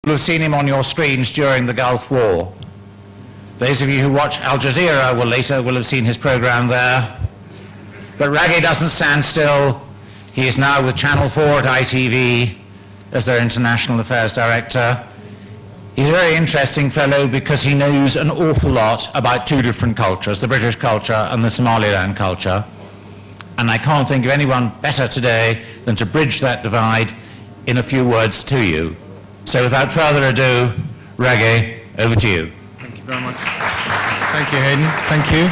will have seen him on your screens during the Gulf War. Those of you who watch Al Jazeera will have seen his program there. But Raggy doesn't stand still. He is now with Channel 4 at ITV as their International Affairs Director. He's a very interesting fellow because he knows an awful lot about two different cultures, the British culture and the Somaliland culture. And I can't think of anyone better today than to bridge that divide in a few words to you. So without further ado, Raggy, over to you. Thank you very much. Thank you, Hayden. Thank you.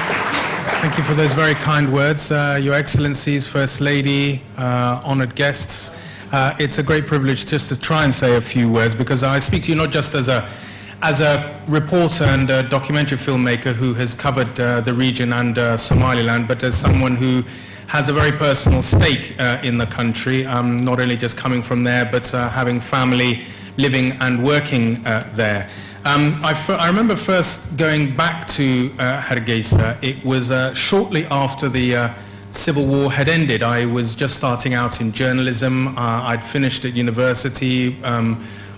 Thank you for those very kind words. Your Excellencies, First Lady, honoured guests. It's a great privilege just to try and say a few words, because I speak to you not just as a reporter and a documentary filmmaker who has covered the region and Somaliland, but as someone who has a very personal stake in the country, not only just coming from there, but having family living and working there. I remember first going back to Hargeisa. It was shortly after the Civil War had ended. I was just starting out in journalism. I'd finished at university, had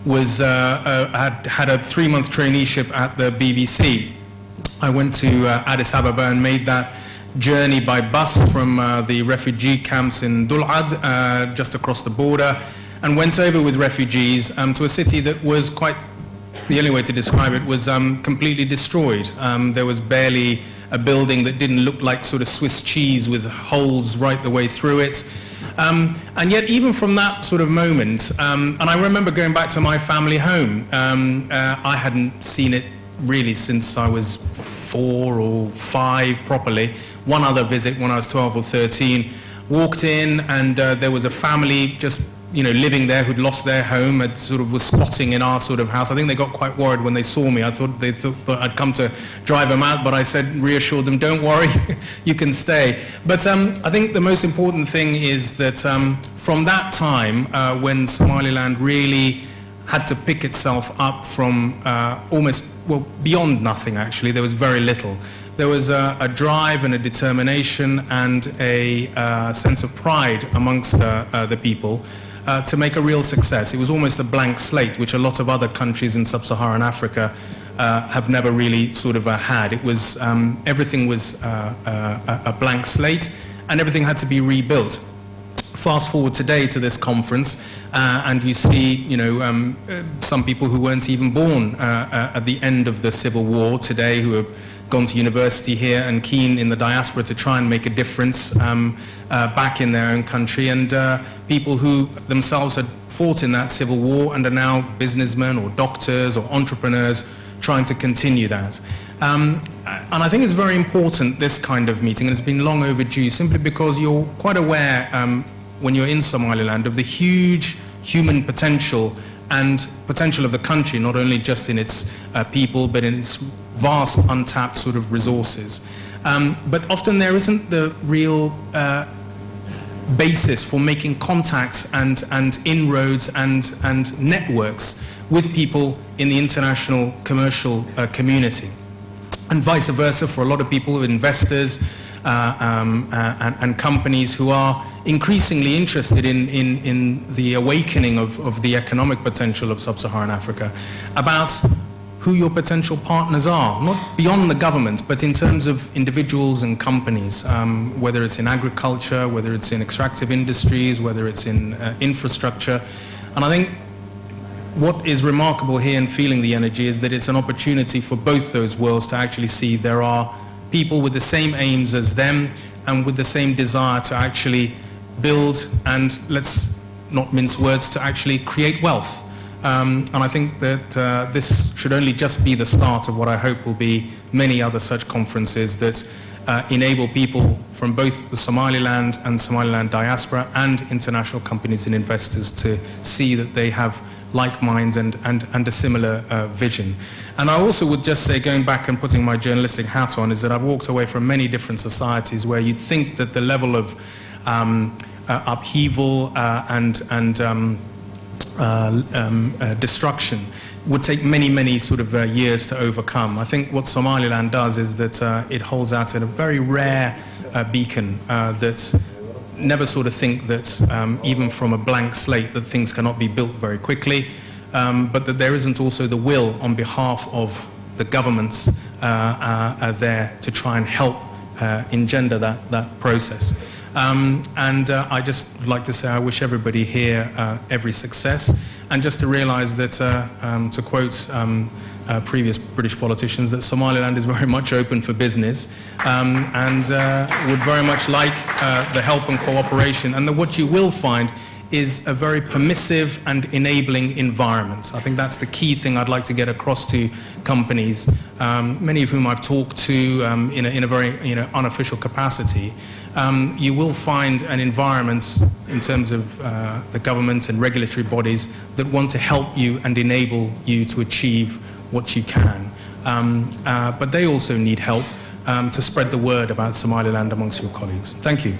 a 3-month traineeship at the BBC. I went to Addis Ababa and made that journey by bus from the refugee camps in Dul'ad, just across the border, and went over with refugees to a city that was quite, the only way to describe it was completely destroyed. There was barely a building that didn't look like sort of Swiss cheese with holes right the way through it. And yet even from that sort of moment, and I remember going back to my family home, I hadn't seen it really since I was 4 or 5 properly. One other visit when I was 12 or 13. Walked in and there was a family just living there who'd lost their home, and sort of was squatting in our sort of house. I think they got quite worried when they saw me. I thought they thought I'd come to drive them out, but I reassured them, don't worry, you can stay. But I think the most important thing is that from that time, when Somaliland really had to pick itself up from almost, well, beyond nothing actually, there was very little. There was a drive and a determination and a sense of pride amongst the people to make a real success. It was almost a blank slate, which a lot of other countries in sub-Saharan Africa have never really sort of had. It was, everything was a blank slate, and everything had to be rebuilt. Fast forward today to this conference, and you see, some people who weren't even born at the end of the Civil War today, who have gone to university here and keen in the diaspora to try and make a difference back in their own country, and people who themselves had fought in that Civil War and are now businessmen or doctors or entrepreneurs trying to continue that. And I think it's very important, this kind of meeting, and it's been long overdue, simply because you're quite aware when you're in Somaliland of the huge human potential and potential of the country, not only just in its people, but in its vast untapped sort of resources. But often there isn't the real basis for making contacts and inroads and networks with people in the international commercial community. And vice versa for a lot of people, investors and companies who are increasingly interested in the awakening of the economic potential of sub-Saharan Africa, about who your potential partners are, not beyond the government, but in terms of individuals and companies, whether it's in agriculture, whether it's in extractive industries, whether it's in infrastructure. And I think what is remarkable here in feeling the energy is that it's an opportunity for both those worlds to actually see there are people with the same aims as them and with the same desire to actually build and, let's not mince words, to actually create wealth. And I think that this should only just be the start of what I hope will be many other such conferences that enable people from both the Somaliland and Somaliland diaspora and international companies and investors to see that they have like minds and a similar vision. And I also would just say, going back and putting my journalistic hat on, is that I've walked away from many different societies where you'd think that the level of upheaval and destruction would take many, many sort of years to overcome. I think what Somaliland does is that it holds out at a very rare beacon that never sort of think that even from a blank slate that things cannot be built very quickly. but that there isn't also the will on behalf of the governments there to try and help engender that process. And I just like to say I wish everybody here every success, and just to realize that, to quote previous British politicians, that Somaliland is very much open for business, and would very much like the help and cooperation, and that what you will find is a very permissive and enabling environment. I think that's the key thing I'd like to get across to companies, many of whom I've talked to in a very unofficial capacity. You will find an environment in terms of the government and regulatory bodies that want to help you and enable you to achieve what you can. But they also need help to spread the word about Somaliland amongst your colleagues. Thank you.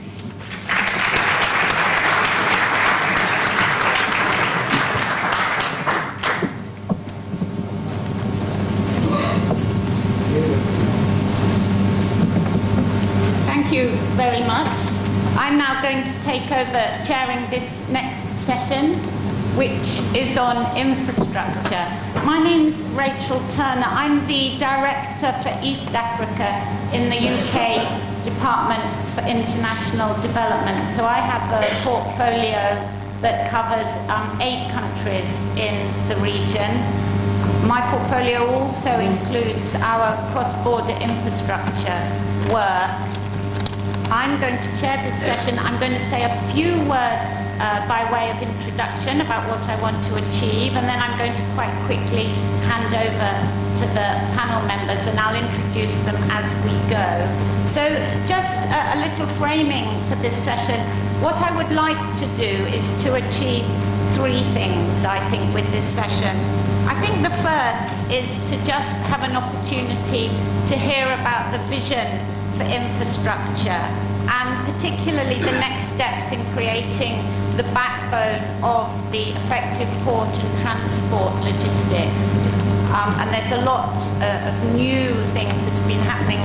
Very much. I'm now going to take over chairing this next session, which is on infrastructure. My name's Rachel Turner. I'm the Director for East Africa in the UK Department for International Development. So I have a portfolio that covers 8 countries in the region. My portfolio also includes our cross-border infrastructure work. I'm going to chair this session. I'm going to say a few words by way of introduction about what I want to achieve, and then I'm going to quite quickly hand over to the panel members, and I'll introduce them as we go. So just a little framing for this session. What I would like to do is to achieve 3 things, I think, with this session. I think the first is to just have an opportunity to hear about the vision for infrastructure, and particularly the next steps in creating the backbone of the effective port and transport logistics. And there's a lot of new things that have been happening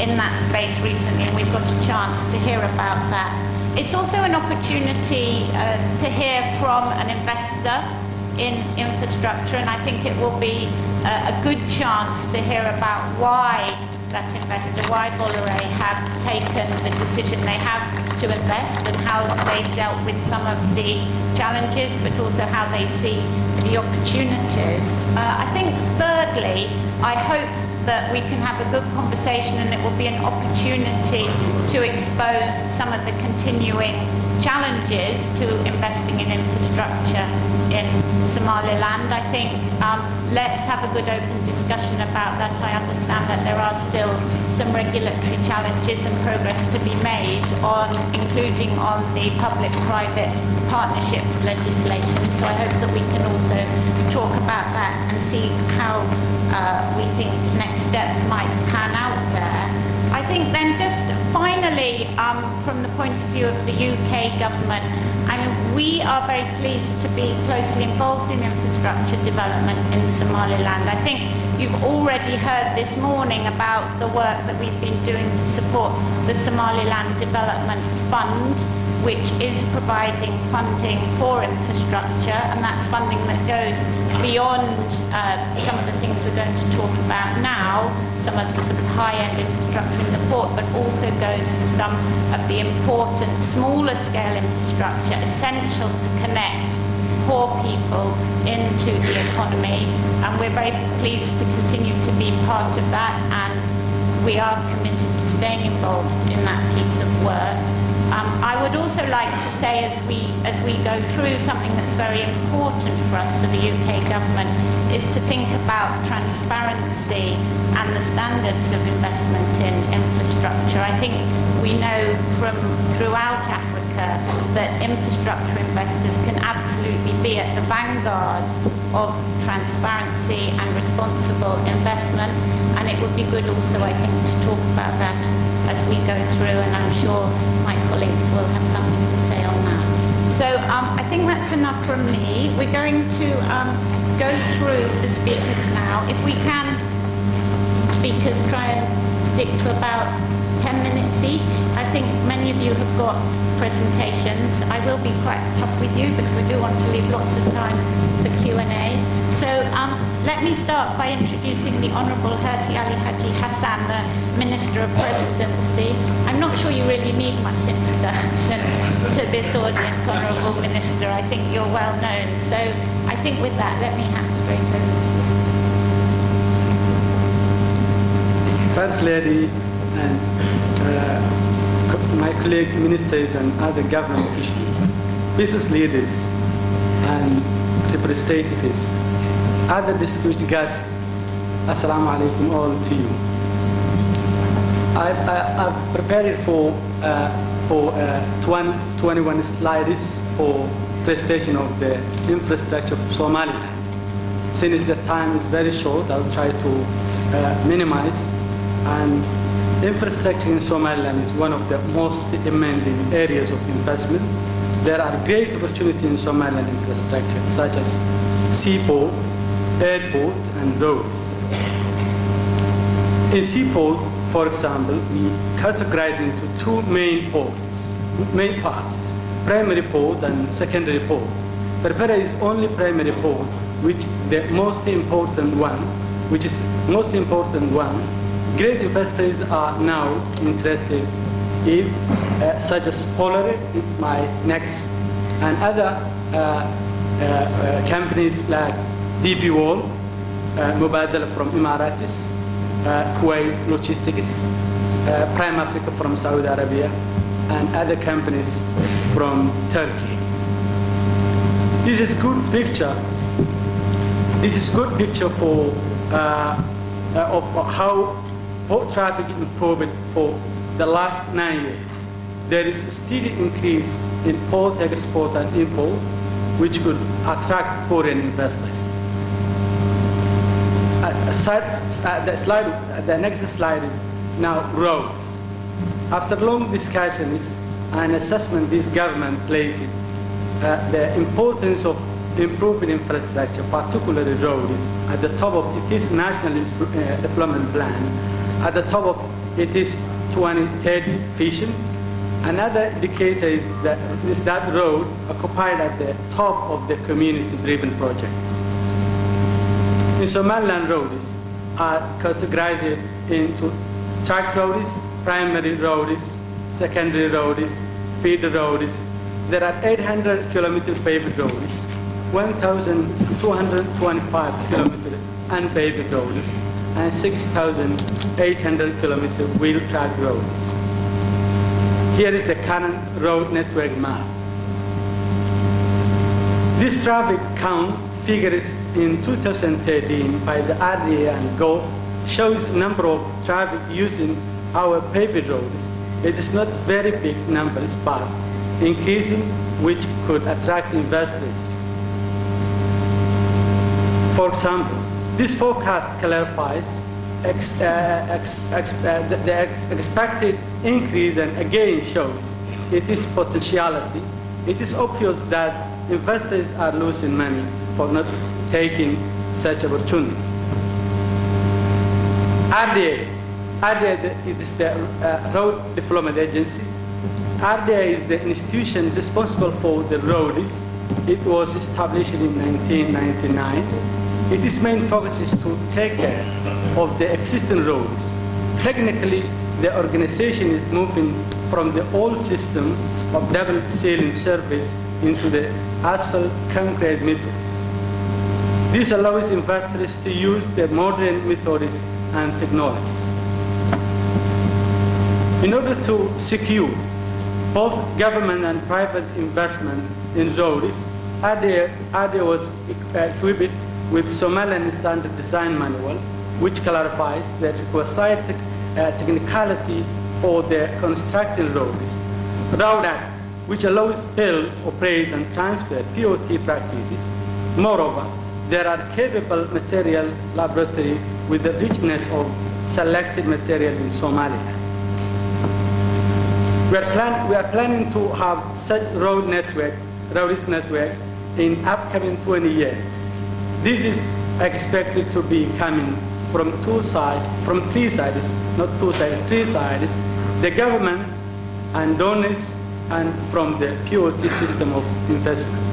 in that space recently, and we've got a chance to hear about that. It's also an opportunity to hear from an investor in infrastructure, and I think it will be a good chance to hear about why that investor, why Bolloré have taken the decision they have to invest, and how they've dealt with some of the challenges, but also how they see the opportunities. I think thirdly, I hope that we can have a good conversation, and it will be an opportunity to expose some of the continuing challenges to investing in infrastructure in Somaliland. I think let's have a good open discussion about that. I understand that there are still some regulatory challenges and progress to be made on, including on the public-private partnership legislation. So I hope that we can also talk about that and see how we think next steps might pan out there. I think then just finally, from the point of view of the UK government, I mean, we are very pleased to be closely involved in infrastructure development in Somaliland. I think you've already heard this morning about the work that we've been doing to support the Somaliland Development Fund, which is providing funding for infrastructure, and that's funding that goes beyond some of the things we're going to talk about now, some of the sort of high-end infrastructure in the port, but also goes to some of the important smaller scale infrastructure essential to connect poor people into the economy. And we're very pleased to continue to be part of that, and we are committed to staying involved in that piece of work. I would also like to say, as we go through, something that's very important for us, for the UK government, is to think about transparency and the standards of investment in infrastructure. I think we know from throughout Africa that infrastructure investors can absolutely be at the vanguard of transparency and responsible investment, and it would be good also, I think, to talk about that as we go through, and I'm sure my colleagues will have something to say on that. So I think that's enough from me. We're going to go through the speakers now. If we can, speakers, try and stick to about 10 minutes each. I think many of you have got presentations. I will be quite tough with you because I do want to leave lots of time for Q&A. So let me start by introducing the Honourable Xirsi Ali Haji Hassan, the Minister of Presidency. I'm not sure you really need much introduction to this audience, Honourable Minister. I think you're well known. So I think with that, let me hand straight over to you. First Lady and my colleague ministers and other government officials, business leaders and representatives, other distinguished guests, Assalamu alaikum all to you. I've prepared for 21 slides for presentation of the infrastructure of Somaliland. Since the time is very short, I'll try to minimize. And infrastructure in Somaliland is one of the most demanding areas of investment. There are great opportunities in Somaliland infrastructure, such as seaport, airport, and roads. In seaport, for example, we categorize into two main parts, primary port and secondary port. Berbera is only primary port, which the most important one. Great investors are now interested in, such as Polar, my next, and other companies like DB World, Mubadala from Emiratis, Kuwait Logistics, Prime Africa from Saudi Arabia, and other companies from Turkey. This is good picture. This is good picture for of how port traffic improved for the last 9 years. There is a steady increase in port export and import, which could attract foreign investors. The next slide is now roads. After long discussions and assessment, this government placed the importance of improving infrastructure, particularly roads, at the top of its national development plan. At the top of it is 2030 vision. Another indicator is that road occupied at the top of the community-driven projects. In Somaliland, roads are categorized into track roads, primary roads, secondary roads, feeder roads. There are 800 kilometer paved roads, 1,225 kilometer unpaved roads, and 6,800 kilometer wheel track roads. Here is the current road network map. This traffic count figures in 2013 by the RDA and Gulf shows number of traffic using our paved roads. It is not very big numbers, but increasing, which could attract investors. For example, this forecast clarifies the expected increase and again shows its potentiality. It is obvious that investors are losing money for not taking such opportunity. RDA is the Road Development Agency. RDA is the institution responsible for the roads. It was established in 1999. Its main focus is to take care of the existing roads. Technically, the organization is moving from the old system of double ceiling surface into the asphalt concrete methods. This allows investors to use the modern methods and technologies. In order to secure both government and private investment in roads, RDA was equipped with Somaliland Standard Design Manual, which clarifies the requisite technicality for the constructing roads. Road Act, which allows build, operate, and transfer POT practices. Moreover, there are capable material laboratory with the richness of selected material in Somalia. We are planning to have such roads network in upcoming 20 years. This is expected to be coming from three sides, not two sides, three sides, the government and donors, and from the POT system of investment.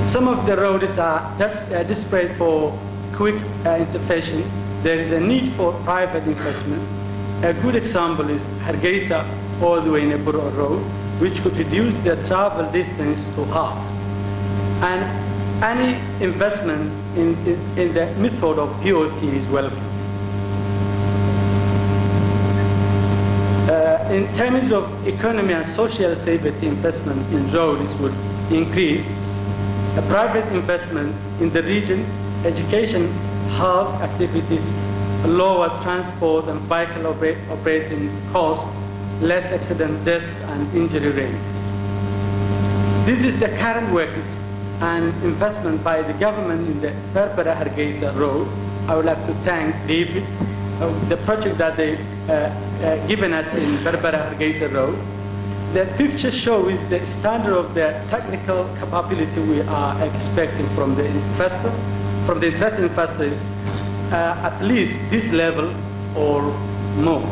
Some of the roads are desperate for quick intervention. There is a need for private investment. A good example is Hargeisa all the way in a Borough Road, which could reduce the travel distance to half. And any investment in the method of POT is welcome. In terms of economy and social safety, investment in roads would increase. A private investment in the region, education, health activities, lower transport and vehicle operating costs, less accident, death and injury rates. This is the current works and investment by the government in the Berbera-Hargeisa road. I would like to thank David, the project that they given us in Berbera-Hargeisa road. The picture shows the standard of the technical capability we are expecting from the investor, from the interested investors, at least this level or more.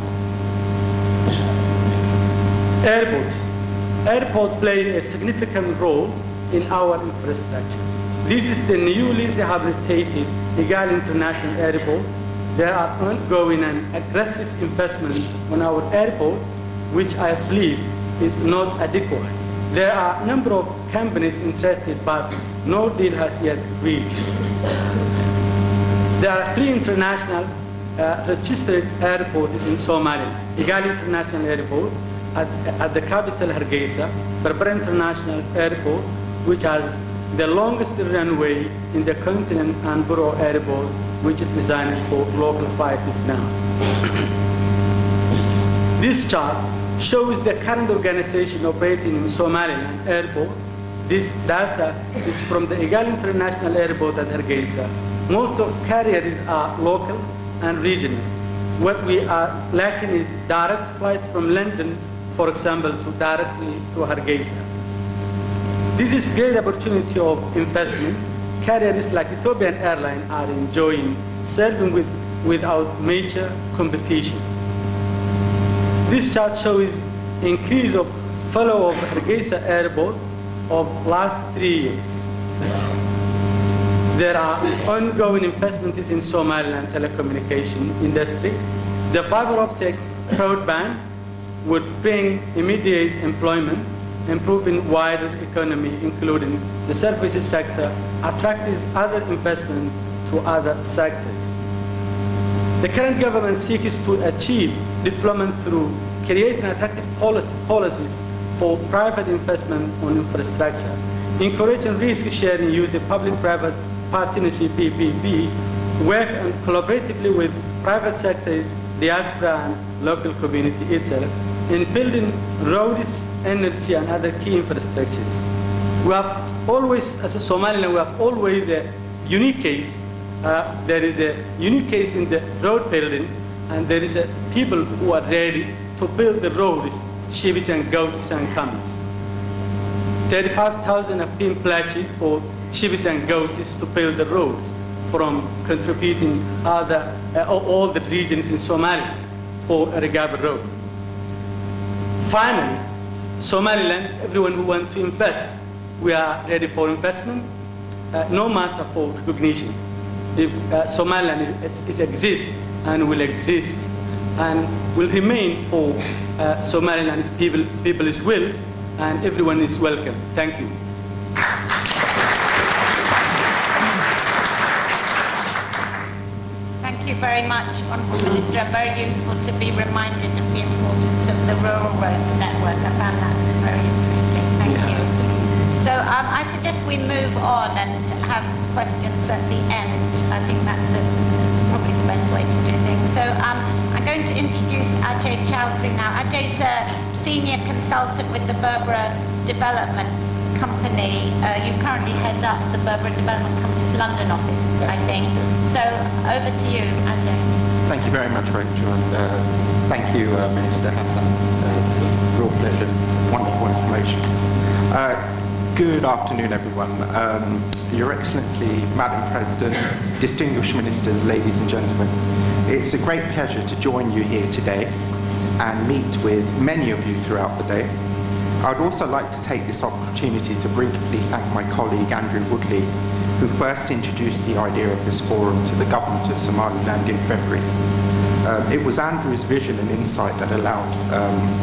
Airports. Airports play a significant role in our infrastructure. This is the newly rehabilitated Igal International Airport. There are ongoing and aggressive investment on our airport, which I believe is not adequate. There are a number of companies interested, but no deal has yet reached. There are 3 international registered airports in Somalia. Igal International Airport at the capital Hargeisa, Berbera International Airport, which has the longest runway in the continent, and Borough Airport, which is designed for local fighters now. This chart shows the current organization operating in Somaliland Airport. This data is from the Igal International Airport at Hargeisa. Most of carriers are local and regional. What we are lacking is direct flight from London, for example, directly to Hargeisa. This is great opportunity of investment. Carriers like Ethiopian Airlines are enjoying serving without major competition. This chart shows increase of follow of Hargeisa Airport of last 3 years. There are ongoing investments in Somaliland telecommunication industry. The fiber optic broadband would bring immediate employment, improving wider economy, including the services sector, attracting other investment to other sectors. The current government seeks to achieve development through creating attractive policies for private investment on infrastructure, encouraging risk-sharing using public-private partnership PPP, work collaboratively with private sectors, diaspora, and local community itself in building roads, energy, and other key infrastructures. We have always, as a Somaliland, we have always a unique case. There is a unique case in the road building, and there is a people who are ready to build the roads, Shiris and goats and camels. 35,000 have been pledged for Shiris and goats to build the roads from contributing all the regions in Somalia for a Regaba road. Finally, Somaliland, everyone who wants to invest, we are ready for investment, no matter for recognition. If Somaliland exists and will exist and will remain for Somaliland's people's will, and everyone is welcome. Thank you. Thank you very much, Honourable Minister. Very useful to be reminded of the importance of the Rural Roads Network. I found that very interesting. Thank you. So I suggest we move on and have questions at the end. I think that's probably the best way to do things. So I'm going to introduce Ajay Chowdhury now. Ajay's a senior consultant with the Berbera Development Company. You currently head up the Berbera Development Company's London office, I think. So over to you, Ajay. Thank you very much, Rachel, and thank you, Minister Hassan. It was a real pleasure, wonderful information. Good afternoon, everyone. Your Excellency, Madam President, distinguished ministers, ladies and gentlemen. It's a great pleasure to join you here today and meet with many of you throughout the day. I would also like to take this opportunity to briefly thank my colleague Andrew Woodley, who first introduced the idea of this forum to the government of Somaliland in February. It was Andrew's vision and insight that allowed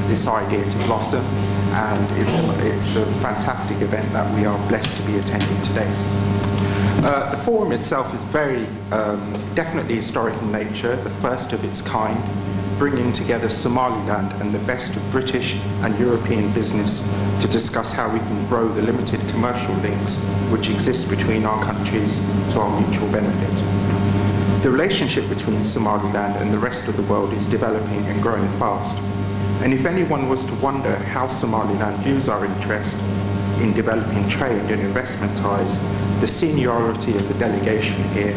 this idea to blossom, and it's a fantastic event that we are blessed to be attending today. The forum itself is very definitely historic in nature, the first of its kind, bringing together Somaliland and the best of British and European business to discuss how we can grow the limited commercial links which exist between our countries to our mutual benefit. The relationship between Somaliland and the rest of the world is developing and growing fast. And if anyone was to wonder how Somaliland views our interest in developing trade and investment ties, the seniority of the delegation here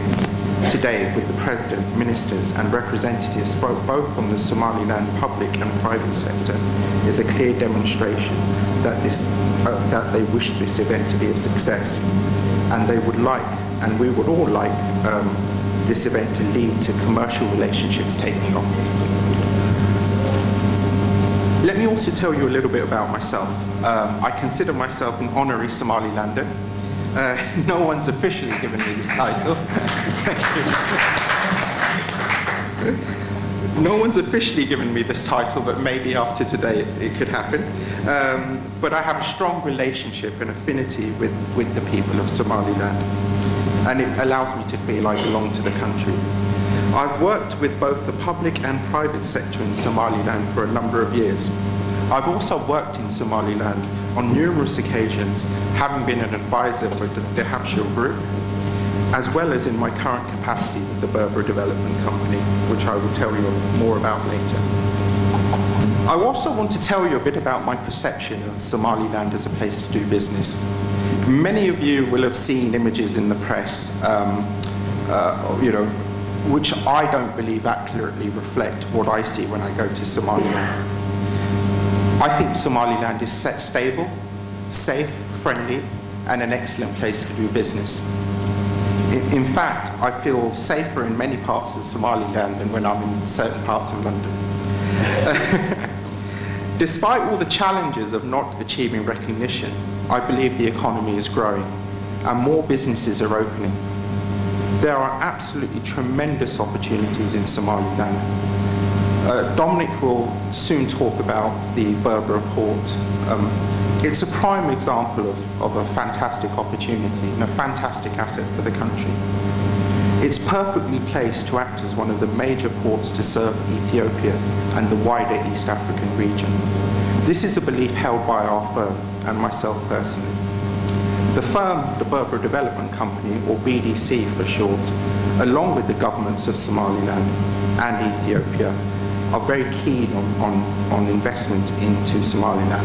today with the President, ministers and representatives both from the Somaliland public and private sector is a clear demonstration that, that they wish this event to be a success. And they would like, and we would all like, this event to lead to commercial relationships taking off. Let me also tell you a little bit about myself. I consider myself an honorary Somalilander. No one's officially given me this title. No one's officially given me this title, but maybe after today it could happen. But I have a strong relationship and affinity with the people of Somaliland, and it allows me to feel I belong to the country. I've worked with both the public and private sector in Somaliland for a number of years. I've also worked in Somaliland on numerous occasions, having been an advisor for the Habshil Group, as well as in my current capacity with the Berber Development Company, which I will tell you more about later. I also want to tell you a bit about my perception of Somaliland as a place to do business. Many of you will have seen images in the press, which I don't believe accurately reflect what I see when I go to Somaliland. I think Somaliland is stable, safe, friendly, and an excellent place to do business. In fact, I feel safer in many parts of Somaliland than when I'm in certain parts of London. Despite all the challenges of not achieving recognition, I believe the economy is growing and more businesses are opening. There are absolutely tremendous opportunities in Somaliland. Dominic will soon talk about the Berber port. It's a prime example of a fantastic opportunity and a fantastic asset for the country. It's perfectly placed to act as one of the major ports to serve Ethiopia and the wider East African region. This is a belief held by our firm and myself personally. The firm, the Berber Development Company, or BDC for short, along with the governments of Somaliland and Ethiopia, are very keen on investment into Somaliland.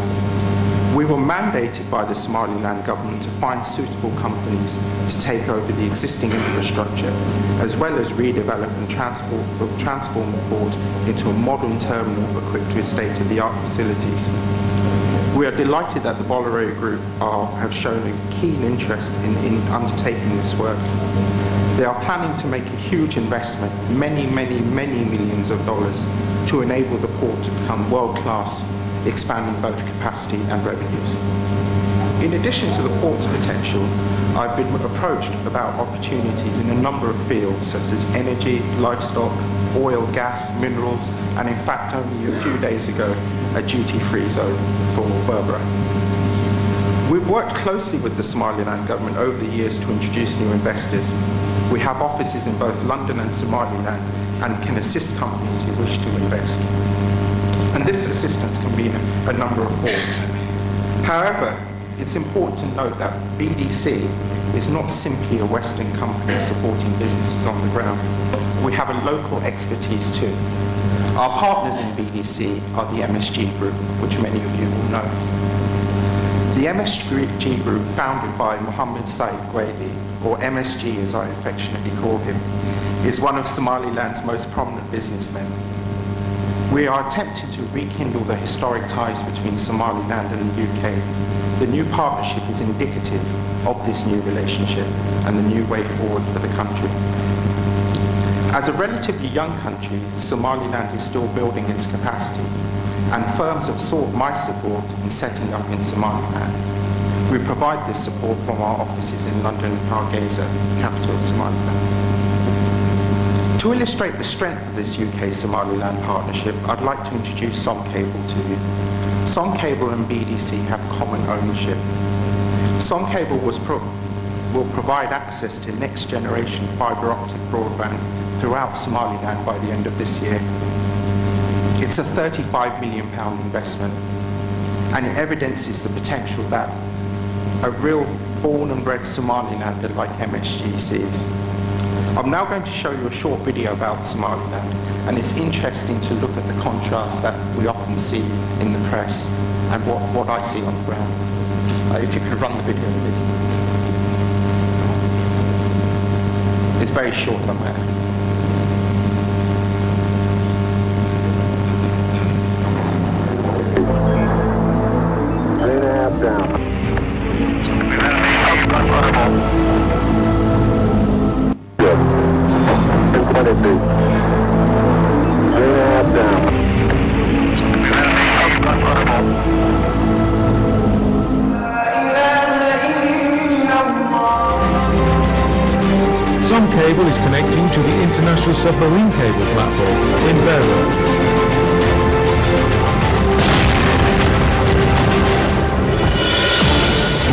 We were mandated by the Somaliland government to find suitable companies to take over the existing infrastructure, as well as redevelop and transform the port into a modern terminal equipped with state-of-the-art facilities. We are delighted that the Bolloré Group have shown a keen interest in undertaking this work. They are planning to make a huge investment, many millions of dollars, to enable the port to become world-class, expanding both capacity and revenues. In addition to the port's potential, I've been approached about opportunities in a number of fields, such as energy, livestock, oil, gas, minerals, and in fact only a few days ago, a duty-free zone for Berbera. We've worked closely with the Somaliland government over the years to introduce new investors. We have offices in both London and Somaliland and can assist companies who wish to invest. And this assistance can be in a number of forms. However, it's important to note that BDC is not simply a Western company supporting businesses on the ground. We have a local expertise too. Our partners in BDC are the MSG Group, which many of you will know. The MSG Group, founded by Mohammed Said Gwaidi, or MSG as I affectionately call him, is one of Somaliland's most prominent businessmen. We are attempting to rekindle the historic ties between Somaliland and the UK. The new partnership is indicative of this new relationship and the new way forward for the country. As a relatively young country, Somaliland is still building its capacity, and firms have sought my support in setting up in Somaliland. We provide this support from our offices in London and Hargeisa, capital of Somaliland. To illustrate the strength of this UK-Somaliland partnership, I'd like to introduce Som Cable to you. Som Cable and BDC have common ownership. Som Cable will provide access to next-generation fibre optic broadband throughout Somaliland by the end of this year. It's a £35 million investment, and it evidences the potential that a real born and bred Somalilander like MSG sees. I'm now going to show you a short video about Somaliland, and it's interesting to look at the contrast that we often see in the press and what I see on the ground. If you could run the video, please. It's very short on there. Down. Good. 22. 3.5 down. Som Cable is connecting to the International Submarine Cable Platform in Beirut.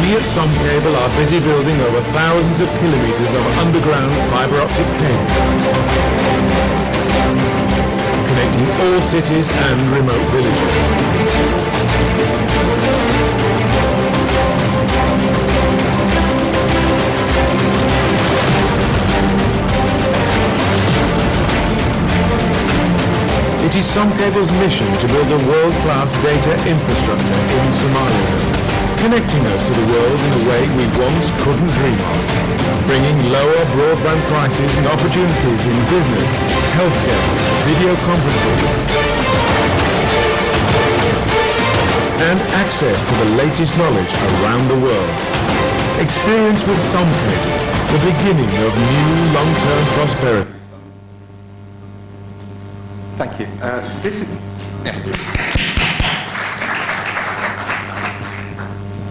We at Som Cable are busy building over thousands of kilometers of underground fiber optic cable, connecting all cities and remote villages. It is Som Cable's mission to build a world-class data infrastructure in Somalia, connecting us to the world in a way we once couldn't dream of, bringing lower broadband prices and opportunities in business, healthcare, video conferencing, and access to the latest knowledge around the world. Experience with Som Cable, the beginning of new long-term prosperity. Thank you.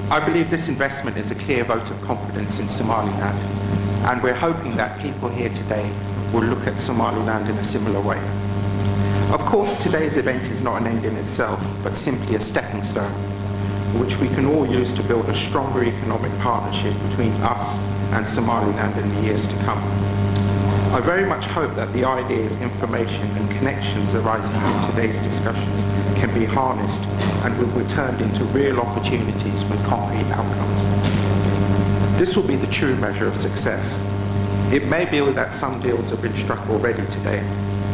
I believe this investment is a clear vote of confidence in Somaliland, and we're hoping that people here today will look at Somaliland in a similar way. Of course, today's event is not an end in itself, but simply a stepping stone, which we can all use to build a stronger economic partnership between us and Somaliland in the years to come. I very much hope that the ideas, information and connections arising from today's discussions can be harnessed and will be turned into real opportunities with concrete outcomes. This will be the true measure of success. It may be that some deals have been struck already today,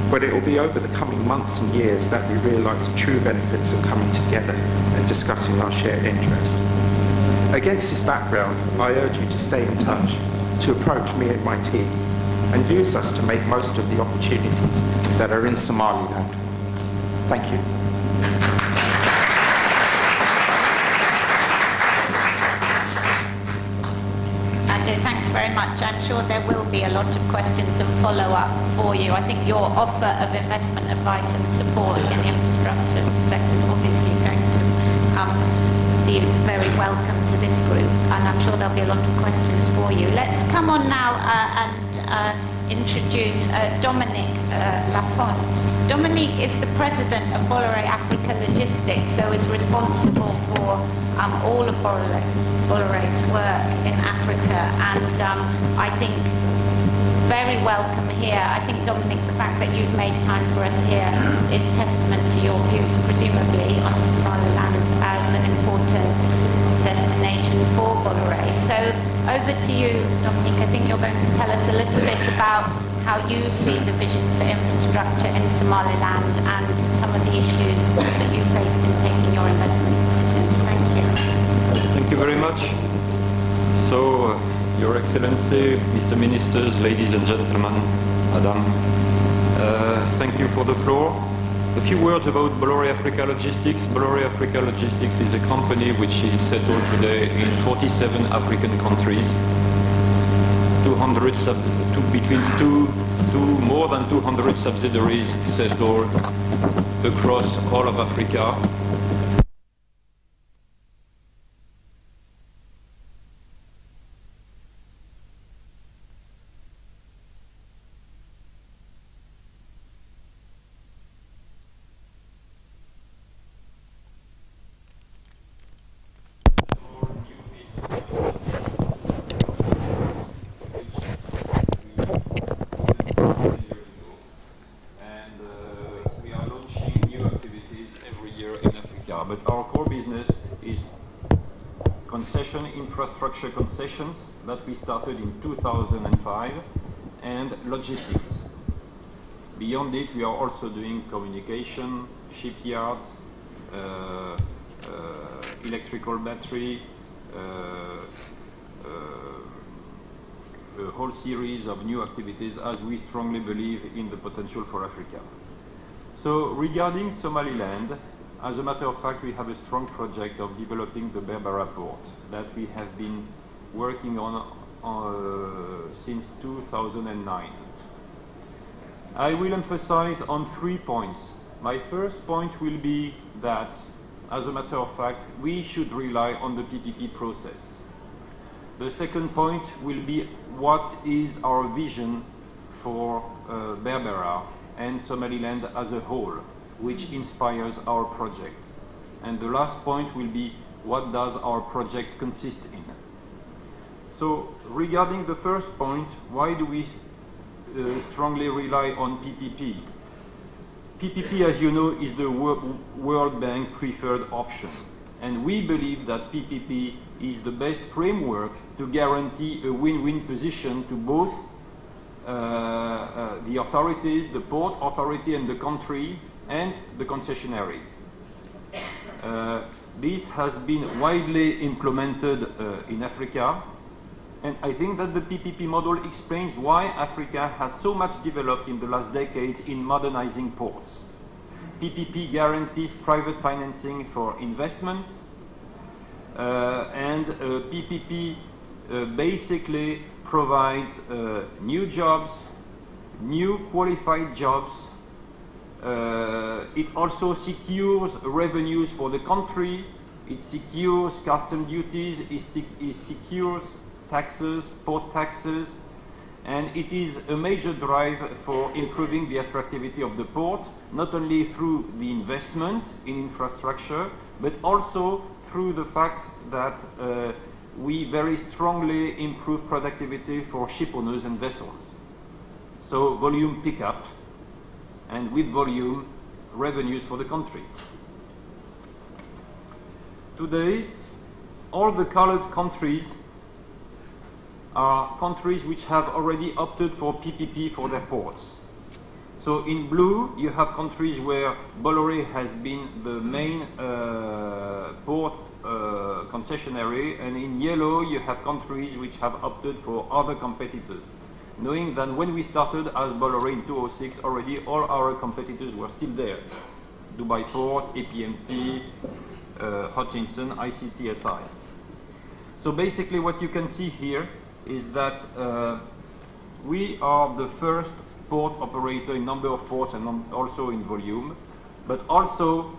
but it will be over the coming months and years that we realise the true benefits of coming together and discussing our shared interest. Against this background, I urge you to stay in touch, to approach me and my team, and use us to make most of the opportunities that are in Somaliland. Thank you. Thanks very much. I'm sure there will be a lot of questions and follow-up for you. I think your offer of investment advice and support in the infrastructure sector is obviously going to be very welcome to this group, and I'm sure there'll be a lot of questions for you. Let's come on now and introduce Dominique Lafont. Dominique is the president of Bolloré Africa Logistics, so is responsible for all of Bolloré's work in Africa, and I think very welcome here. I think, Dominique, the fact that you've made time for us here is testament to your views, presumably, on Somaliland as an important destination for Bolloré. So over to you, Dominique. I think you're going to tell us a little bit about how you see the vision for infrastructure in Somaliland and some of the issues that you faced in taking your investment decisions. Thank you. Thank you very much. So, Your Excellency, Mr. Ministers, ladies and gentlemen, Madam, thank you for the floor. A few words about Bolloré Africa Logistics. Bolloré Africa Logistics is a company which is settled today in 47 African countries, more than 200 subsidiaries settled across all of Africa. But our core business is infrastructure concessions that we started in 2005 and logistics. Beyond it, we are also doing communication, shipyards, electrical battery, a whole series of new activities as we strongly believe in the potential for Africa. So regarding Somaliland, as a matter of fact, we have a strong project of developing the Berbera port that we have been working on since 2009. I will emphasize on 3 points. My first point will be that, as a matter of fact, we should rely on the PPP process. The second point will be what is our vision for Berbera and Somaliland as a whole, which inspires our project. And the last point will be, what does our project consist in? So regarding the first point, why do we strongly rely on PPP? PPP, as you know, is the World Bank preferred option. And we believe that PPP is the best framework to guarantee a win-win position to both the authorities, the port authority and the country, and the concessionary. This has been widely implemented in Africa, and I think that the PPP model explains why Africa has so much developed in the last decades in modernizing ports. PPP guarantees private financing for investment, and PPP basically provides new jobs, new qualified jobs. It also secures revenues for the country, it secures custom duties, it secures taxes, port taxes, and it is a major drive for improving the attractivity of the port, not only through the investment in infrastructure, but also through the fact that we very strongly improve productivity for ship owners and vessels. So volume pickup, and with volume, revenues for the country. Today, all the colored countries are countries which have already opted for PPP for their ports. So in blue, you have countries where Bolloré has been the main port concessionary, and in yellow, you have countries which have opted for other competitors. Knowing that when we started as Bolloré in 2006, already all our competitors were still there. Dubai Port, APMT, Hutchinson, ICTSI. So basically what you can see here is that we are the first port operator in number of ports and also in volume, but also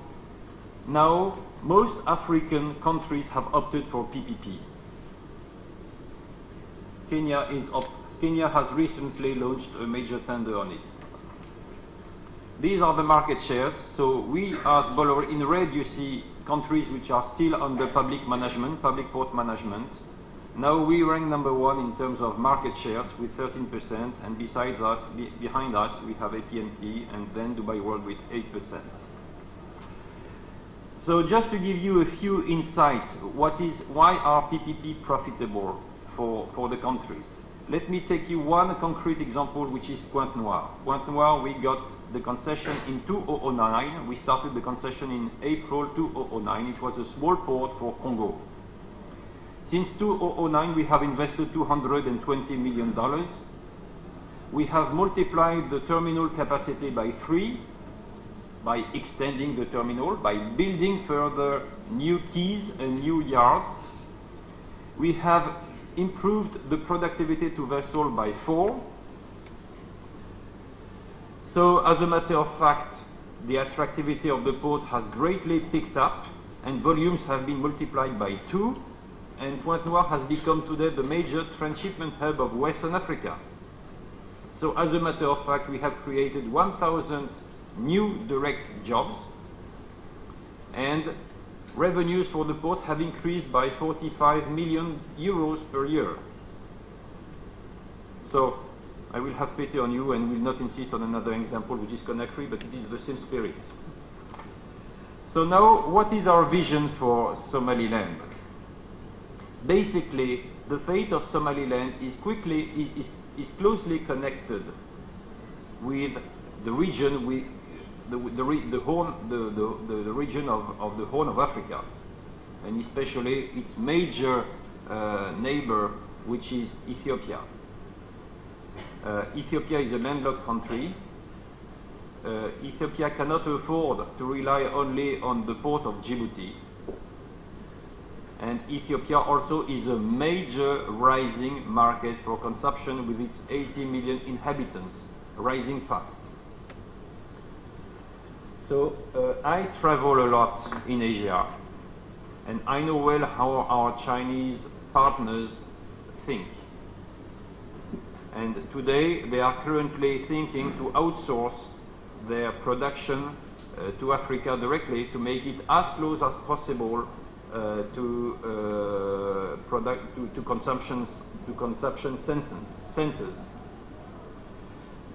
now most African countries have opted for PPP. Kenya has recently launched a major tender on it. These are the market shares. So we as Bolloré, in red you see countries which are still under public management, public port management. Now we rank number 1 in terms of market shares with 13%, and besides us, behind us, we have APMT and then Dubai World with 8%. So just to give you a few insights, why are PPP profitable for the countries? Let me take you one concrete example, which is Pointe Noire. Pointe Noire, we got the concession in 2009. We started the concession in April 2009. It was a small port for Congo. Since 2009, we have invested $220 million. We have multiplied the terminal capacity by 3. by extending the terminal, by building further new quays and new yards. We have improved the productivity to vessel by 4. So as a matter of fact, the attractivity of the port has greatly picked up and volumes have been multiplied by 2, and Pointe-Noire has become today the major transshipment hub of Western Africa. So as a matter of fact, we have created 1,000 new direct jobs, and revenues for the port have increased by 45 million euros per year. So I will have pity on you and will not insist on another example, which is Conakry, but it is the same spirit. So now, what is our vision for Somaliland? Basically, the fate of Somaliland is closely connected with the region, the region of the Horn of Africa, and especially its major neighbor, which is Ethiopia. Ethiopia is a landlocked country. Ethiopia cannot afford to rely only on the port of Djibouti. And Ethiopia also is a major rising market for consumption with its 80 million inhabitants, rising fast. So I travel a lot in Asia, and I know well how our Chinese partners think. And today they are currently thinking to outsource their production to Africa directly to make it as close as possible to consumption centers.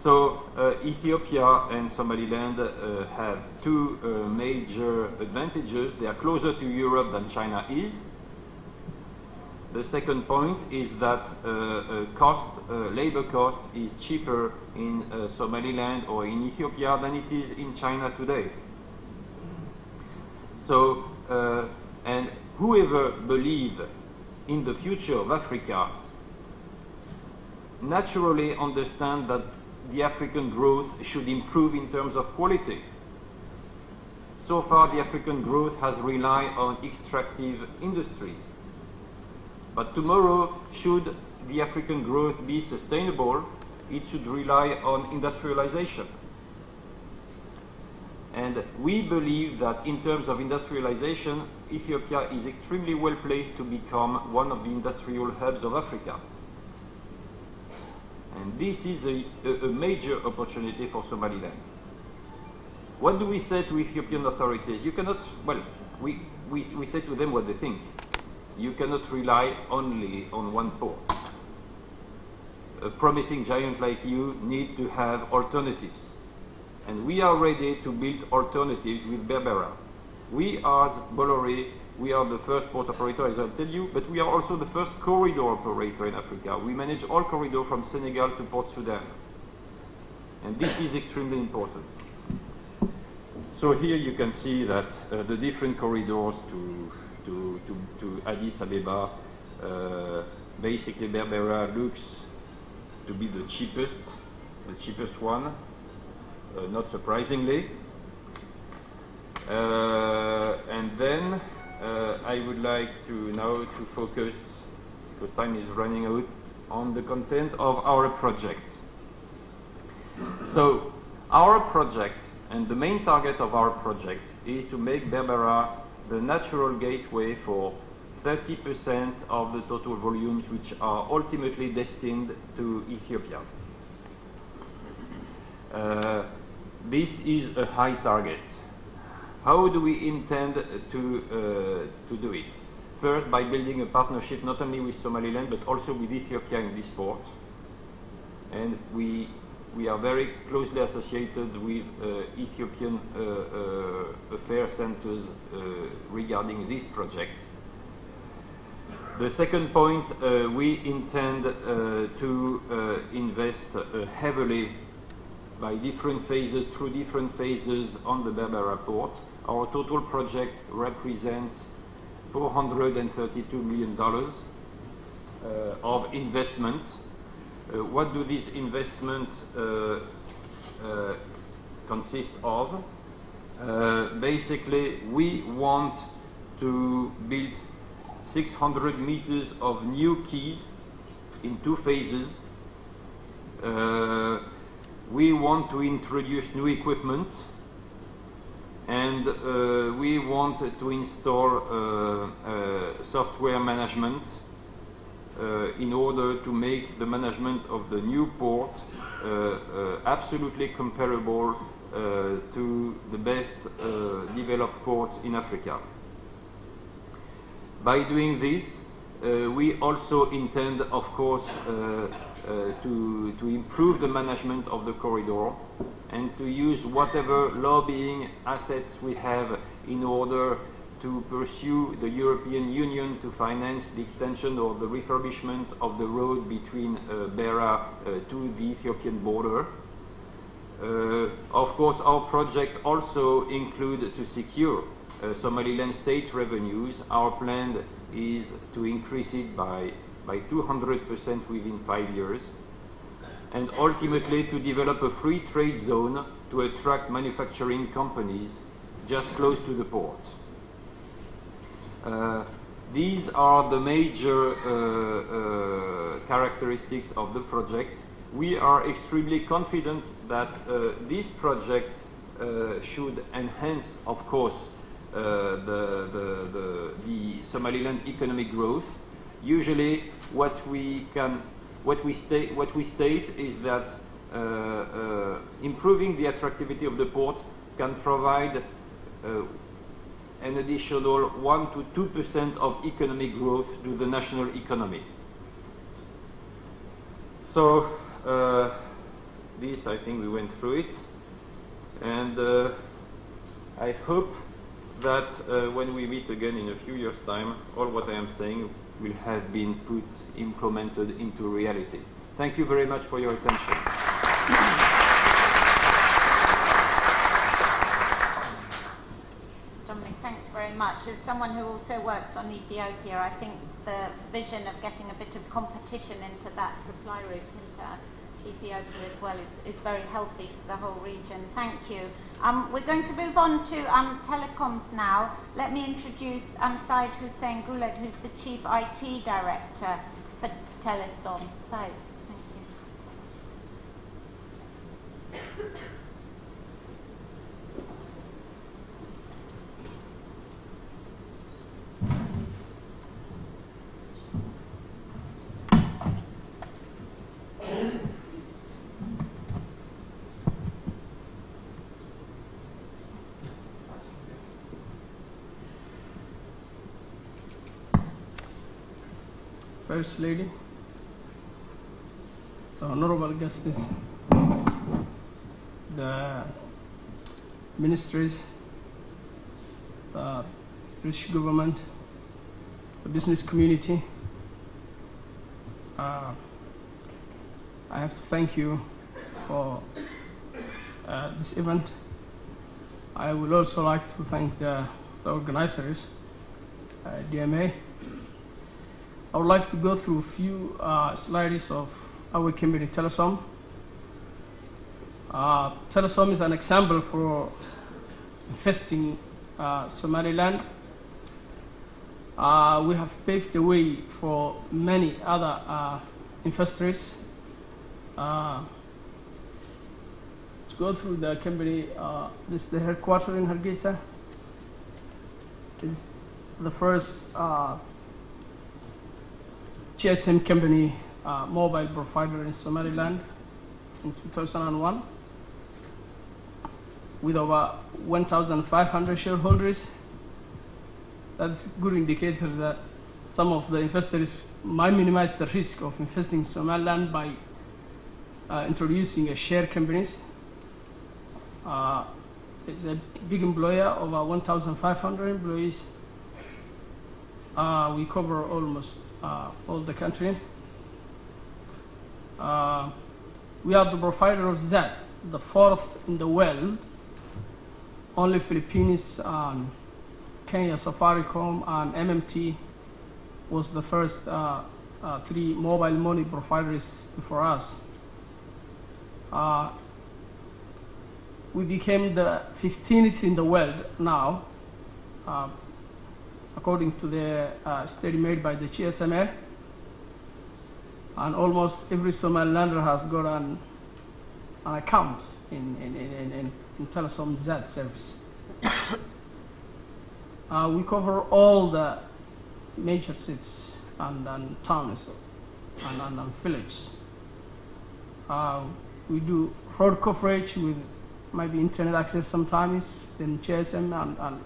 So Ethiopia and Somaliland have two major advantages. They are closer to Europe than China is. The second point is that labor cost is cheaper in Somaliland or in Ethiopia than it is in China today. So, and whoever believes in the future of Africa naturally understand that the African growth should improve in terms of quality. So far, the African growth has relied on extractive industries. But tomorrow, should the African growth be sustainable, it should rely on industrialization. And we believe that in terms of industrialization, Ethiopia is extremely well placed to become one of the industrial hubs of Africa. And this is a major opportunity for Somaliland. What do we say to Ethiopian authorities? You cannot, well, we say to them what they think. You cannot rely only on one port. A promising giant like you need to have alternatives. And we are ready to build alternatives with Berbera. We as Bolloré, we are the first port operator, as I'll tell you, but we are also the first corridor operator in Africa. We manage all corridors from Senegal to Port Sudan. And this is extremely important. So here you can see that the different corridors to Addis Abeba, basically Berbera looks to be the cheapest one, not surprisingly. And then I would like to now to focus, because time is running out, on the content of our project. So our project, and the main target of our project, is to make Berbera the natural gateway for 30% of the total volumes which are ultimately destined to Ethiopia. This is a high target. How do we intend to do it? First, by building a partnership not only with Somaliland but also with Ethiopia in this port. And we are very closely associated with Ethiopian affairs centers regarding this project. The second point, we intend to invest heavily by different phases, through different phases on the Berbera port. Our total project represents $432 million of investment. What do these investments consist of? Basically, we want to build 600 meters of new quays in 2 phases. We want to introduce new equipment, and we want to install software management in order to make the management of the new port absolutely comparable to the best developed ports in Africa. By doing this, we also intend, of course, to improve the management of the corridor and to use whatever lobbying assets we have in order to pursue the European Union to finance the extension or the refurbishment of the road between Beira to the Ethiopian border. Of course, our project also includes to secure Somaliland state revenues. Our plan is to increase it by 200% within 5 years, and ultimately to develop a free trade zone to attract manufacturing companies just close to the port. These are the major characteristics of the project. We are extremely confident that this project should enhance, of course, the Somaliland economic growth. Usually, what we state is that improving the attractivity of the port can provide an additional 1 to 2% of economic growth to the national economy. So this, I think we went through it, and I hope that when we meet again in a few years' time, all what I am saying will have been implemented into reality. Thank you very much for your attention. Dominic, thanks very much. As someone who also works on Ethiopia, I think the vision of getting a bit of competition into that supply route into Ethiopia as well is very healthy for the whole region. Thank you. We're going to move on to telecoms now. Let me introduce Said Hussein Guled, who's the Chief IT Director for Telesom. Said, thank you. First Lady, the Honorable Guests, the ministries, the British government, the business community, I have to thank you for this event. I would also like to thank the organizers, DMA. I would like to go through a few slides of our company, Telesom. Telesom is an example for investing Somaliland. We have paved the way for many other investors to go through the company. This is the headquarters in Hargeisa. It's the first GSM company mobile provider in Somaliland in 2001 with over 1,500 shareholders. That's a good indicator that some of the investors might minimize the risk of investing in Somaliland by introducing a share companies. It's a big employer, over 1,500 employees. We cover almost all the country. We are the provider of that, the fourth in the world. Only Philippines, Kenya, Safaricom, and MMT was the first 3 mobile money providers before us. we became the 15th in the world now, according to the study made by the GSMA. And almost every Somalilander has got an account in Telesom Z service. We cover all the major cities and towns and villages. We do road coverage with maybe internet access sometimes, then GSM and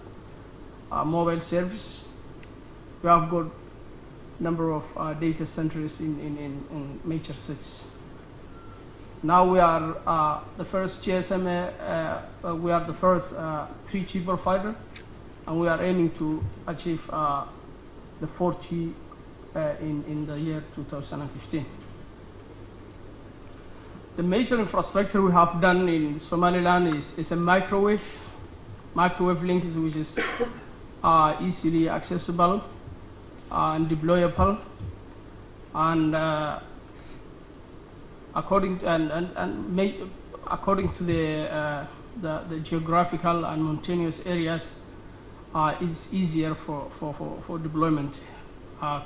mobile service. We have got number of data centers in major cities. Now we are the first GSM, we are the first 3G provider, and we are aiming to achieve the 4G in the year 2015. The major infrastructure we have done in Somaliland is a microwave link, which is easily accessible and deployable, and according to the geographical and mountainous areas, it's easier for deployment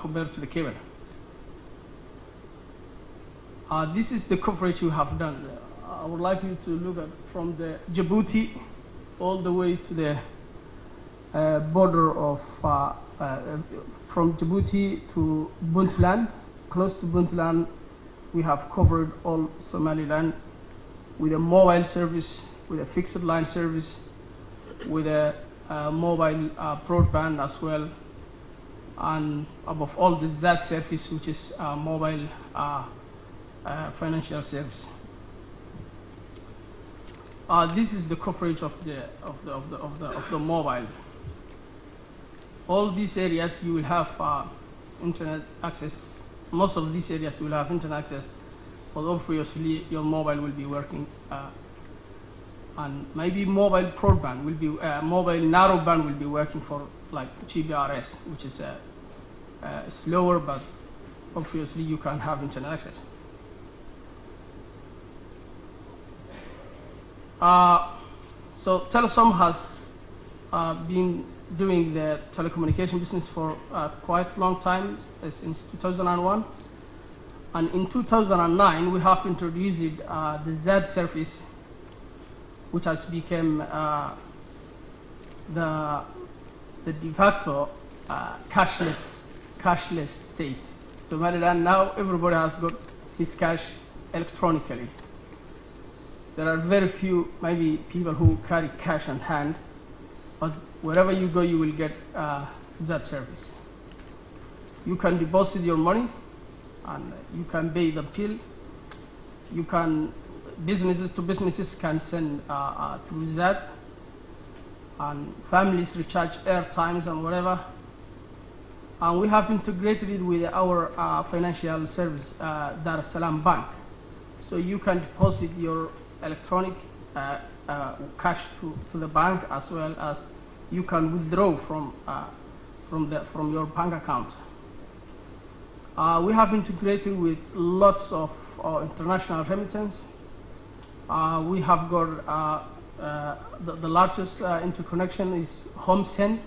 compared to the cable. This is the coverage we have done. I would like you to look at from the Djibouti all the way to the border of from Djibouti to Puntland. Close to Puntland, we have covered all Somaliland with a mobile service, with a fixed line service, with a mobile broadband as well, and above all the Z service, which is mobile financial service. This is the coverage of the mobile. All these areas you will have internet access. Most of these areas will have internet access, but obviously your mobile will be working, and maybe mobile broadband will be mobile narrowband will be working for like GBRS, which is slower, but obviously you can have internet access. So Telesom has been doing the telecommunication business for quite a long time, since 2001. And in 2009, we have introduced the Z service, which has become the de facto cashless state. Somaliland now, everybody has got his cash electronically. There are very few, maybe, people who carry cash on hand, but wherever you go, you will get that service. You can deposit your money, and you can pay the bill. You can, businesses to businesses can send through that, and families recharge airtimes and whatever. And we have integrated it with our financial service, Dar es Salaam Bank. So you can deposit your electronic cash to the bank, as well as you can withdraw from your bank account. We have integrated with lots of international remittance. We have got the largest interconnection is HomeSend.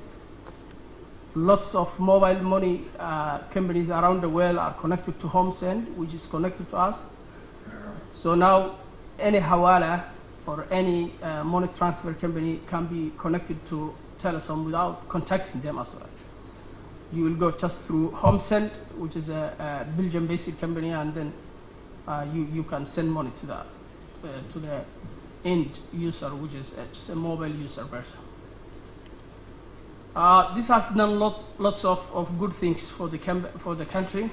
Lots of mobile money companies around the world are connected to HomeSend, which is connected to us. So now any Hawala or any money transfer company can be connected to Telesom without contacting them as well. You will go just through HomeSend, which is a Belgium-based company, and then you can send money to the end user, which is just a mobile user person. This has done lots of good things for the country.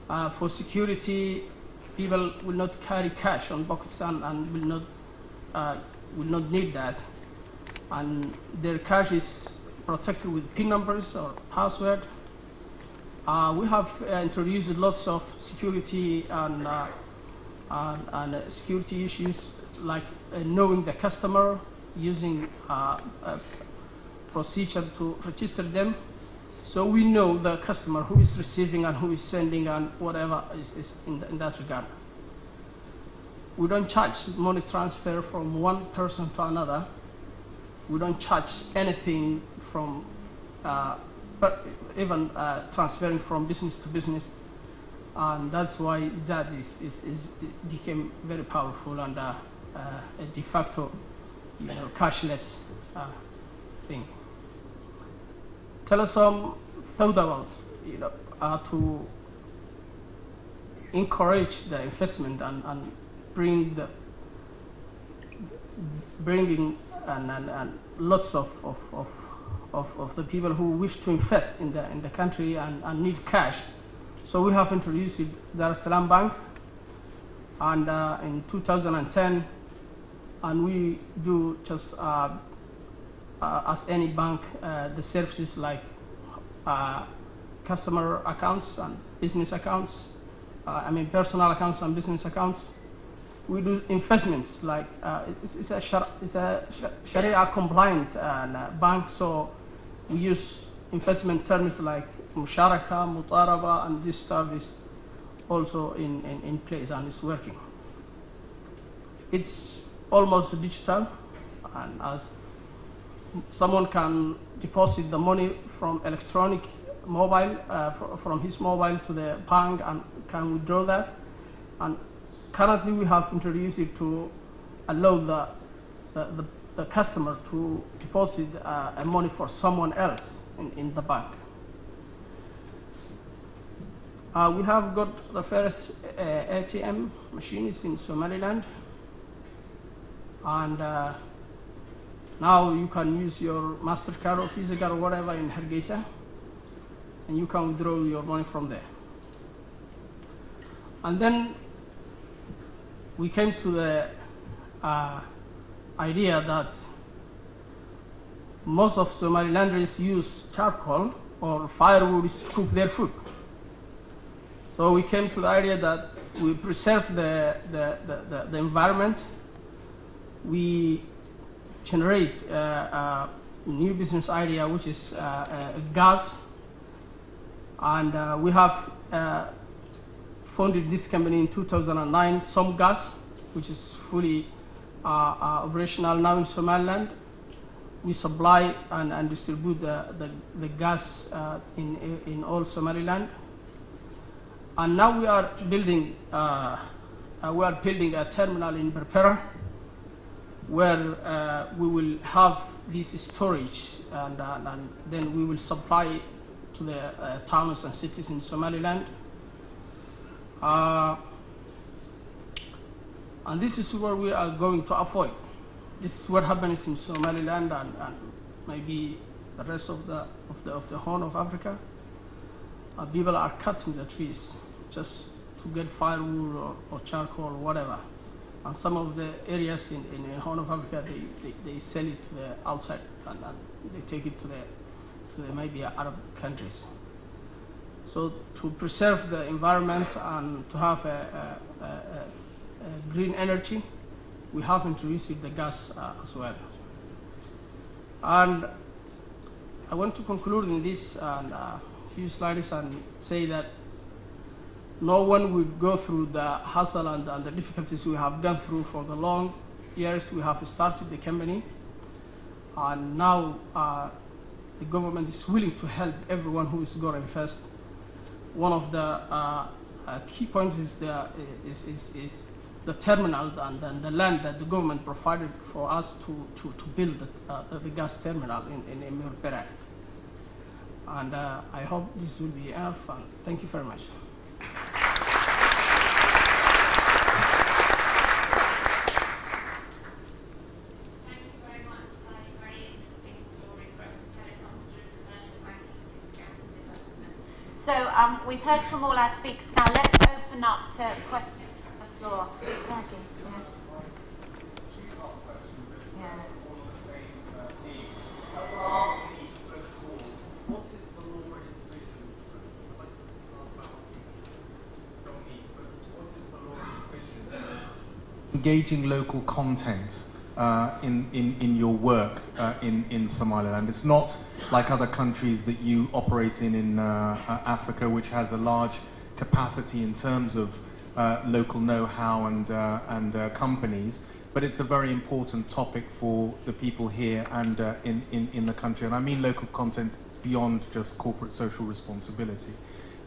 For security, people will not carry cash on pockets and will not need that, and their cash is protected with PIN numbers or password. We have introduced lots of security and security issues, like knowing the customer, using a procedure to register them, so we know the customer who is receiving and who is sending and whatever is in that regard. we don't charge money transfer from one person to another. We don't charge anything from even transferring from business to business, and that's why that became very powerful and a de facto, cashless thing. Tell us some thought about, to encourage the investment and bringing and lots of the people who wish to invest in the country and need cash. So we have introduced Dar es Salaam Bank, and in 2010, and we do just as any bank the services like customer accounts and business accounts, personal accounts and business accounts. We do investments like it's a Sharia compliant bank, so we use investment terms like musharaka, mutaraba, and this service also in place and it's working. It's almost digital, and as someone can deposit the money from electronic mobile, from his mobile to the bank and can withdraw that. And currently we have introduced it to allow the customer to deposit money for someone else in the bank. We have got the first ATM machines in Somaliland, and now you can use your MasterCard or Visa card or whatever in Hargeisa, and you can withdraw your money from there. And then we came to the idea that most of Somalilanders use charcoal or firewood to cook their food. So we came to the idea that we preserve the environment. We generate a new business idea, which is gas, and we have founded this company in 2009, Some Gas, which is fully operational now in Somaliland. We supply and distribute the gas in all Somaliland. And now we are building a terminal in Berbera, where we will have this storage, and then we will supply to the towns and cities in Somaliland. And this is where we are going to avoid. This is what happens in Somaliland and maybe the rest of the Horn of Africa. People are cutting the trees just to get firewood or charcoal or whatever. And some of the areas in the Horn of Africa, they sell it to the outside, and they take it to the maybe Arab countries. So to preserve the environment and to have a green energy, we have introduced the gas as well. And I want to conclude in this few slides and say that no one would go through the hassle and the difficulties we have gone through for the long years. We have started the company, and now the government is willing to help everyone who is going to invest. One of the key points is the terminal and the land that the government provided for us to build the gas terminal in Berbera. And I hope this will be enough, and thank you very much. So we've heard from all our speakers. Now let's open up to questions from the floor. Thank you. Engaging local content in your work in Somaliland. It's not like other countries that you operate in Africa, which has a large capacity in terms of local know-how and companies. But it's a very important topic for the people here and in the country. And I mean local content beyond just corporate social responsibility.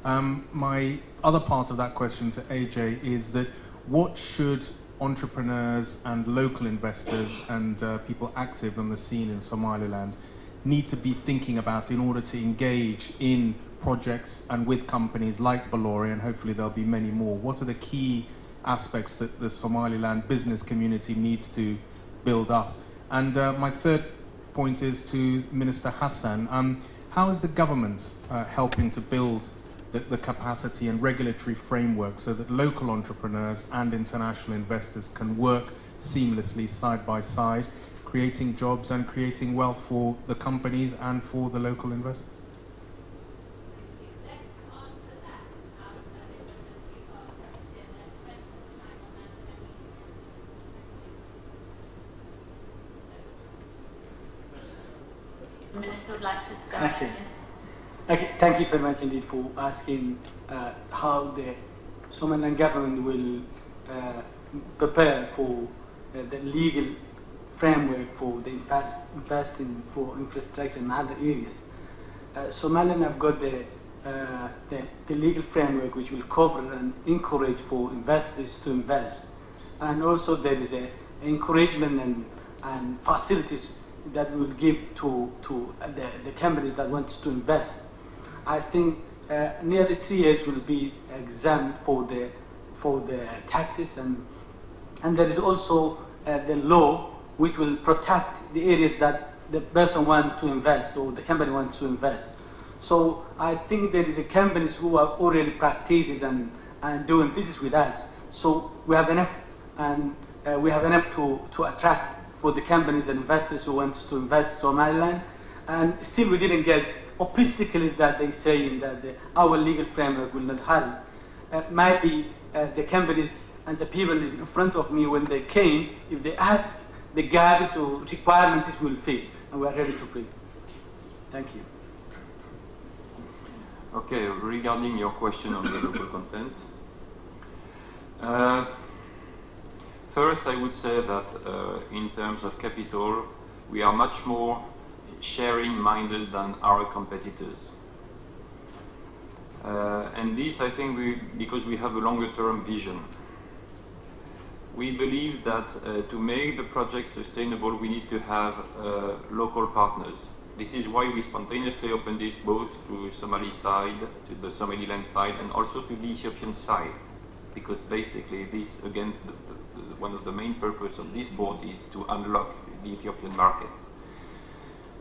My other part of that question to AJ is that what should entrepreneurs and local investors and people active on the scene in Somaliland need to be thinking about in order to engage in projects and with companies like Balori, and hopefully there'll be many more? What are the key aspects that the Somaliland business community needs to build up? And my third point is to Minister Hassan. How is the government helping to build the capacity and regulatory framework so that local entrepreneurs and international investors can work seamlessly side by side, creating jobs and creating wealth for the companies and for the local investors? The Minister would like to start. Okay, thank you very much indeed for asking how the Somaliland government will prepare for the legal framework for the investing for infrastructure in other areas. Somaliland have got the legal framework which will cover and encourage for investors to invest, and also there is a encouragement and facilities that will give to the companies that wants to invest. I think nearly 3 years will be exempt for the taxes, and there is also the law which will protect the areas that the person wants to invest or the company wants to invest. So I think there is a companies who are already practicing and doing business with us. So we have enough, and we have enough to attract for the companies and investors who wants to invest in Somaliland. And still we didn't get obstacles that they say that our legal framework will not help. Maybe the companies and the people in front of me, when they came, if they ask, the gaps or requirements will fill, and we are ready to fill. Thank you. Okay, regarding your question on the local content, first I would say that in terms of capital, we are much more sharing-minded than our competitors. And this, I think, because we have a longer-term vision. We believe that to make the project sustainable, we need to have local partners. This is why we spontaneously opened it both to Somali side, to the Somaliland side, and also to the Ethiopian side. Because basically this, again, one of the main purposes of this board is to unlock the Ethiopian market.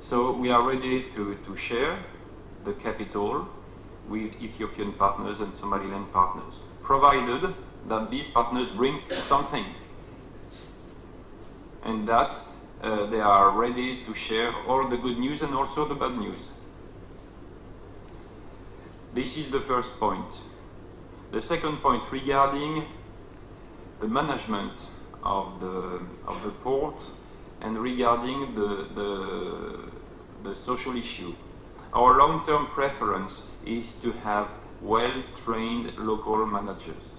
So we are ready to share the capital with Ethiopian partners and Somaliland partners, provided that these partners bring something, and that they are ready to share all the good news and also the bad news. This is the first point. The second point regarding the management of the port and regarding the social issue. Our long-term preference is to have well-trained local managers.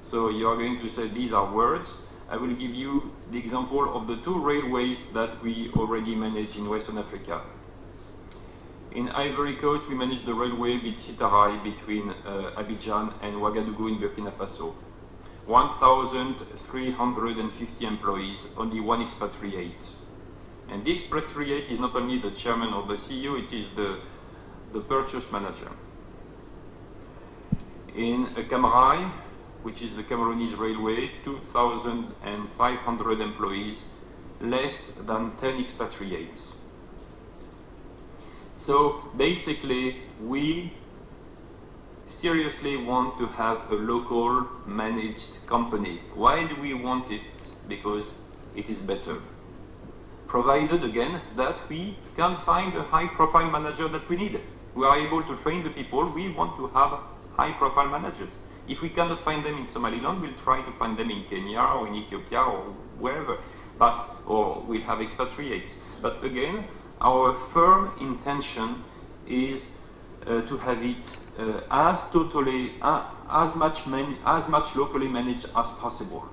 So you are going to say these are words. I will give you the example of the 2 railways that we already manage in Western Africa. In Ivory Coast, we manage the railway between Abidjan and Ouagadougou in Burkina Faso. 1,350 employees, only 1 expatriate. And the expatriate is not only the chairman or the CEO, it is the purchase manager. In Camaraï, which is the Cameroonese railway, 2,500 employees, less than 10 expatriates. So basically, we seriously want to have a local managed company. Why do we want it? Because it is better. Provided, again, that we can find a high-profile manager that we need. We are able to train the people. We want to have high-profile managers. If we cannot find them in Somaliland, we'll try to find them in Kenya or in Ethiopia or wherever. Or we'll have expatriates. But again, our firm intention is to have it as much locally managed as possible.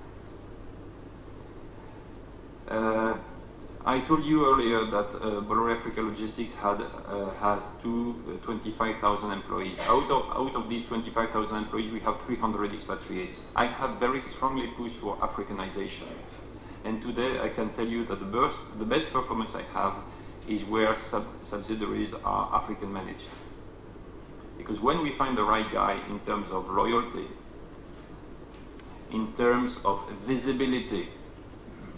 I told you earlier that Bolloré Africa Logistics has 25,000 employees. Out of these 25,000 employees, we have 300 expatriates. I have very strongly pushed for Africanization. And today I can tell you that the best performance I have is where subsidiaries are African managed. Because when we find the right guy in terms of loyalty, in terms of visibility,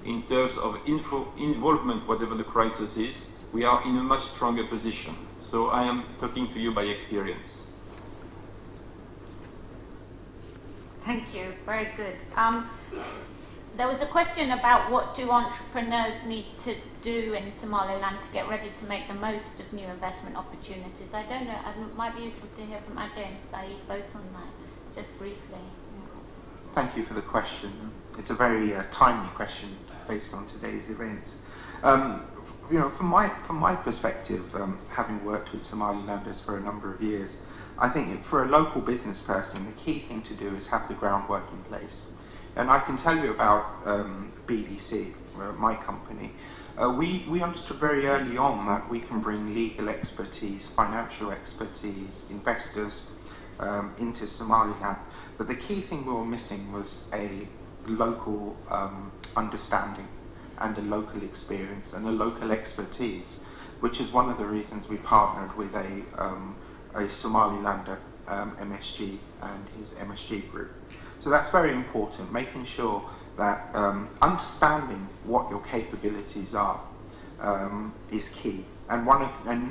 in terms of involvement, whatever the crisis is, we are in a much stronger position. So I am talking to you by experience. Thank you, very good. There was a question about what do entrepreneurs need to do in Somaliland to get ready to make the most of new investment opportunities. I don't know, it might be useful to hear from Ajay and Saeed both on that, just briefly. Thank you for the question. It's a very timely question based on today's events. You know, from my perspective, having worked with Somalilanders for a number of years, I think for a local business person, the key thing to do is have the groundwork in place. And I can tell you about BDC, my company. We understood very early on that we can bring legal expertise, financial expertise, investors into Somaliland. But the key thing we were missing was a local understanding and a local experience and a local expertise, which is one of the reasons we partnered with a Somalilander, MSG, and his MSG group. So that's very important, making sure that understanding what your capabilities are is key, and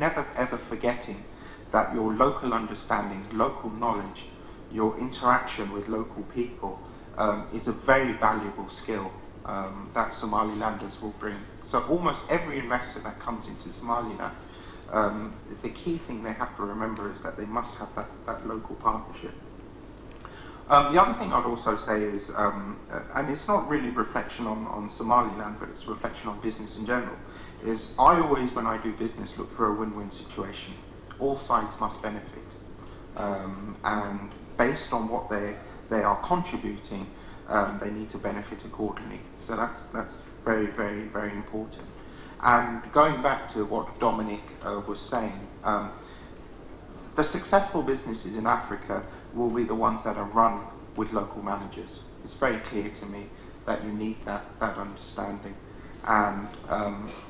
never ever forgetting that your local understanding, local knowledge, your interaction with local people is a very valuable skill that Somalilanders will bring. So almost every investor that comes into Somaliland, the key thing they have to remember is that they must have that local partnership. The other thing I'd also say is, and it's not really reflection on Somaliland, but it's reflection on business in general, is I always, when I do business, look for a win-win situation. All sides must benefit. And based on what they are contributing, they need to benefit accordingly. So that's very, very, very important. And going back to what Dominic was saying, the successful businesses in Africa will be the ones that are run with local managers. It's very clear to me that you need that understanding. And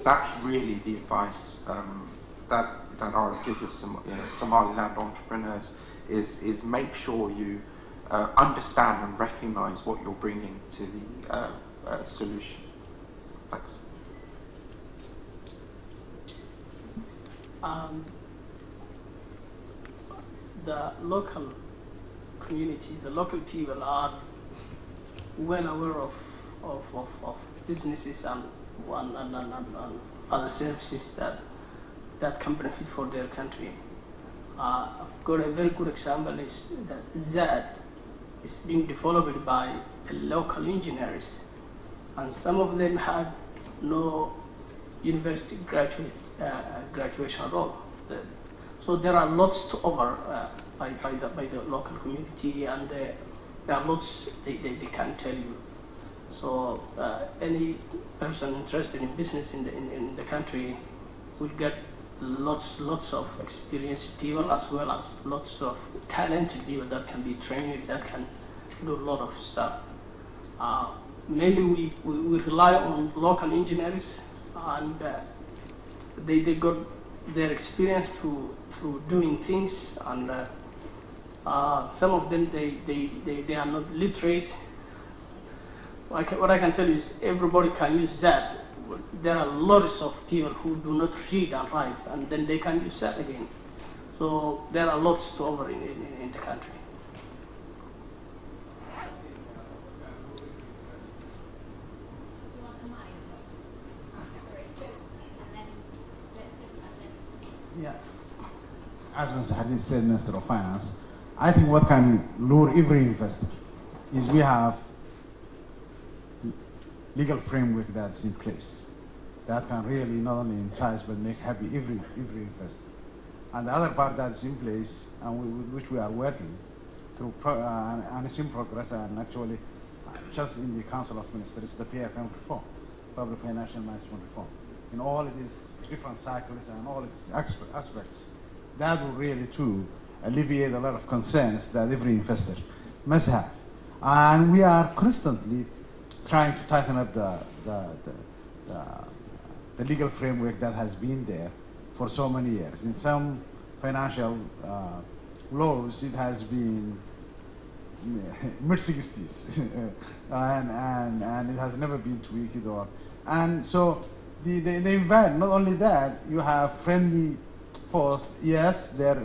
that's really the advice that I would give to Somaliland entrepreneurs is make sure you understand and recognize what you're bringing to the solution. Thanks. The local community, the local people are well aware of businesses and other services that can benefit for their country. I've got a very good example is that ZAD is being developed by local engineers, and some of them have no university graduation at all. So there are lots to offer by the local community, and there are lots they can tell you. So any person interested in business in the country will get lots of experienced people, as well as lots of talented people that can be trained, that can do a lot of stuff. Maybe we rely on local engineers, and they got their experience through doing things, and some of them they are not literate. What I can tell you is everybody can use that. There are lots of people who do not read and write, and then they can use that again. So there are lots to offer in the country. Yeah, as Mr. Hadid said, Minister of Finance, I think what can lure every investor is we have legal framework that's in place that can really not only entice but make happy every investor. And the other part that is in place, and with which we are working through and is in progress, and actually just in the Council of Ministers, the PFM reform, Public Financial Management Reform, in all these different cycles and all its aspects, that will really too alleviate a lot of concerns that every investor must have. And we are constantly trying to tighten up the legal framework that has been there for so many years. In some financial laws, it has been mid-60s, and it has never been tweaked. And so the environment, not only that, you have friendly force. Yes, there's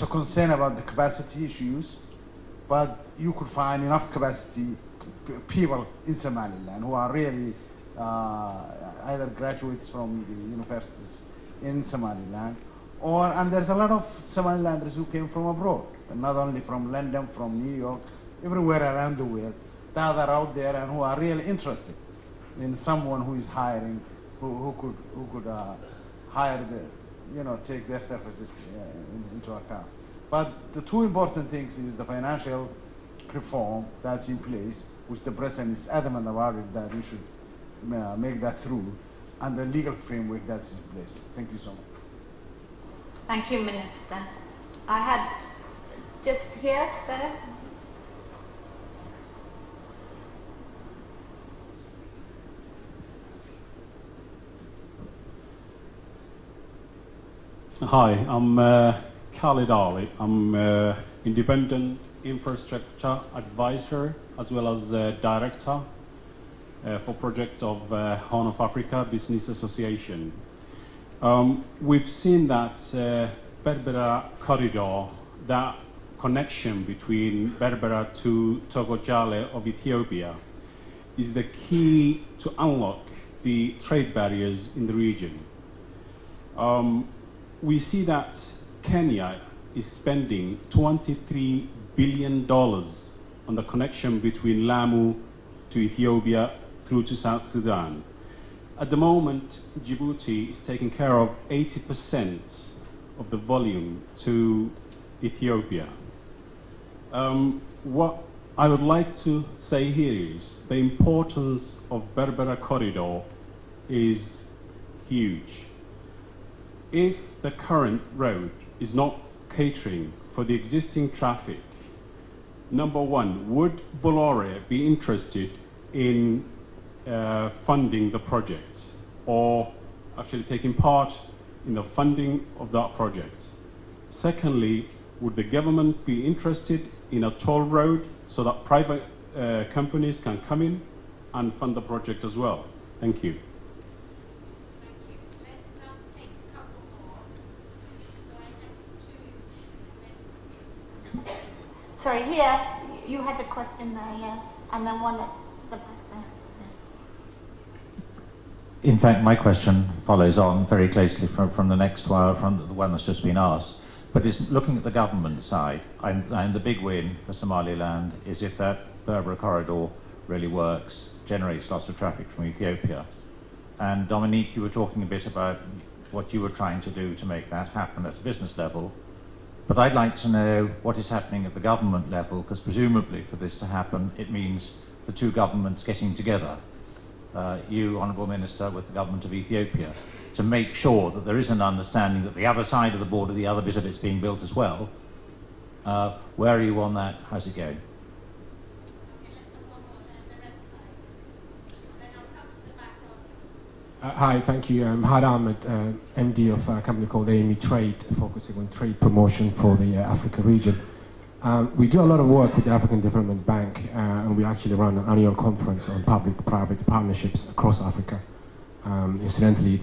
a concern about the capacity issues, but you could find enough capacity people in Somaliland who are really either graduates from the universities in Somaliland, and there's a lot of Somalilanders who came from abroad, and not only from London, from New York, everywhere around the world, that are out there and who are really interested in someone who is hiring, who could hire take their services into account. But the two important things is the financial reform that's in place, which the President is adamant about it, that we should make that through, and the legal framework that's in place. Thank you so much. Thank you, Minister. I had just here, there. Hi, I'm Khalid Ali. I'm independent infrastructure advisor as well as director for projects of Horn of Africa Business Association. We've seen that Berbera corridor, that connection between Berbera to Togo-Jale of Ethiopia, is the key to unlock the trade barriers in the region. We see that Kenya is spending $23 billion on the connection between Lamu to Ethiopia through to South Sudan. At the moment, Djibouti is taking care of 80% of the volume to Ethiopia. What I would like to say here is the importance of Berbera corridor is huge. If the current road is not catering for the existing traffic, number one, would Bolloré be interested in funding the project, or actually taking part in the funding of that project? Secondly, would the government be interested in a toll road so that private companies can come in and fund the project as well? Thank you. Sorry, here, you had a question there, yes, and then one at the back there. In fact, my question follows on very closely from the next one, from the one that's just been asked, but is looking at the government side, and the big win for Somaliland is if that Berbera corridor really works, generates lots of traffic from Ethiopia. And Dominique, you were talking a bit about what you were trying to do to make that happen at a business level. But I'd like to know what is happening at the government level, because presumably for this to happen, it means the two governments getting together, you, Honourable Minister, with the government of Ethiopia, to make sure that there is an understanding that the other side of the border, the other bit of it's being built as well. Where are you on that? How's it going? Hi, thank you. I'm Had Ahmed, MD of a company called AME Trade, focusing on trade promotion for the Africa region. We do a lot of work with the African Development Bank, and we actually run an annual conference on public-private partnerships across Africa. Incidentally,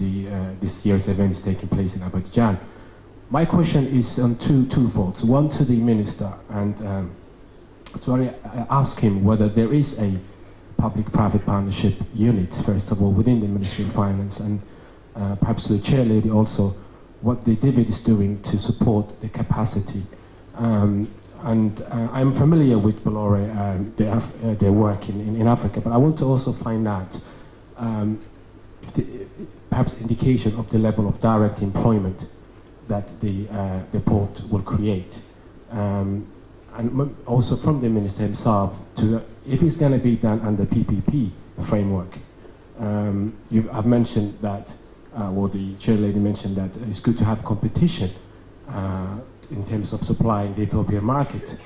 this year's event is taking place in Abidjan. My question is on twofold. One to the Minister, and to ask him whether there is a public-private partnership unit, first of all, within the Ministry of Finance, and perhaps the Chair Lady also, what the DVID is doing to support the capacity. And I'm familiar with Bolloré, their work in Africa, but I want to also find out perhaps indication of the level of direct employment that the port will create. And also from the Minister himself, if it's going to be done under PPP framework, I've mentioned that, or the chair lady mentioned that it's good to have competition in terms of supplying the Ethiopian market.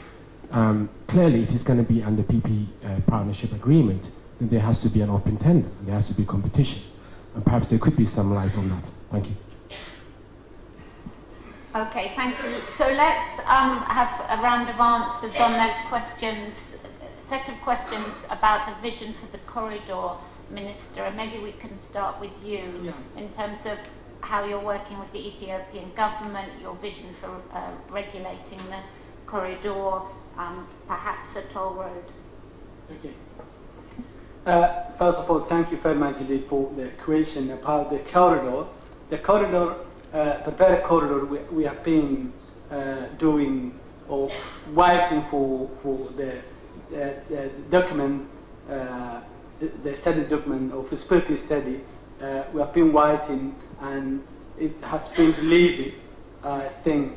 Clearly, if it's going to be under PP partnership agreement, then there has to be an open tender, and there has to be competition. And perhaps there could be some light on that. Thank you. Okay, thank you. So let's have a round of answers on those questions, set of questions about the vision for the corridor, Minister, and maybe we can start with you in terms of how you're working with the Ethiopian government, your vision for regulating the corridor, perhaps a toll road. Okay. First of all, thank you very much for the question about the corridor. The corridor, prepared corridor, we have been doing or waiting for the document, the study document of feasibility study. We have been waiting, and it has been released, I think,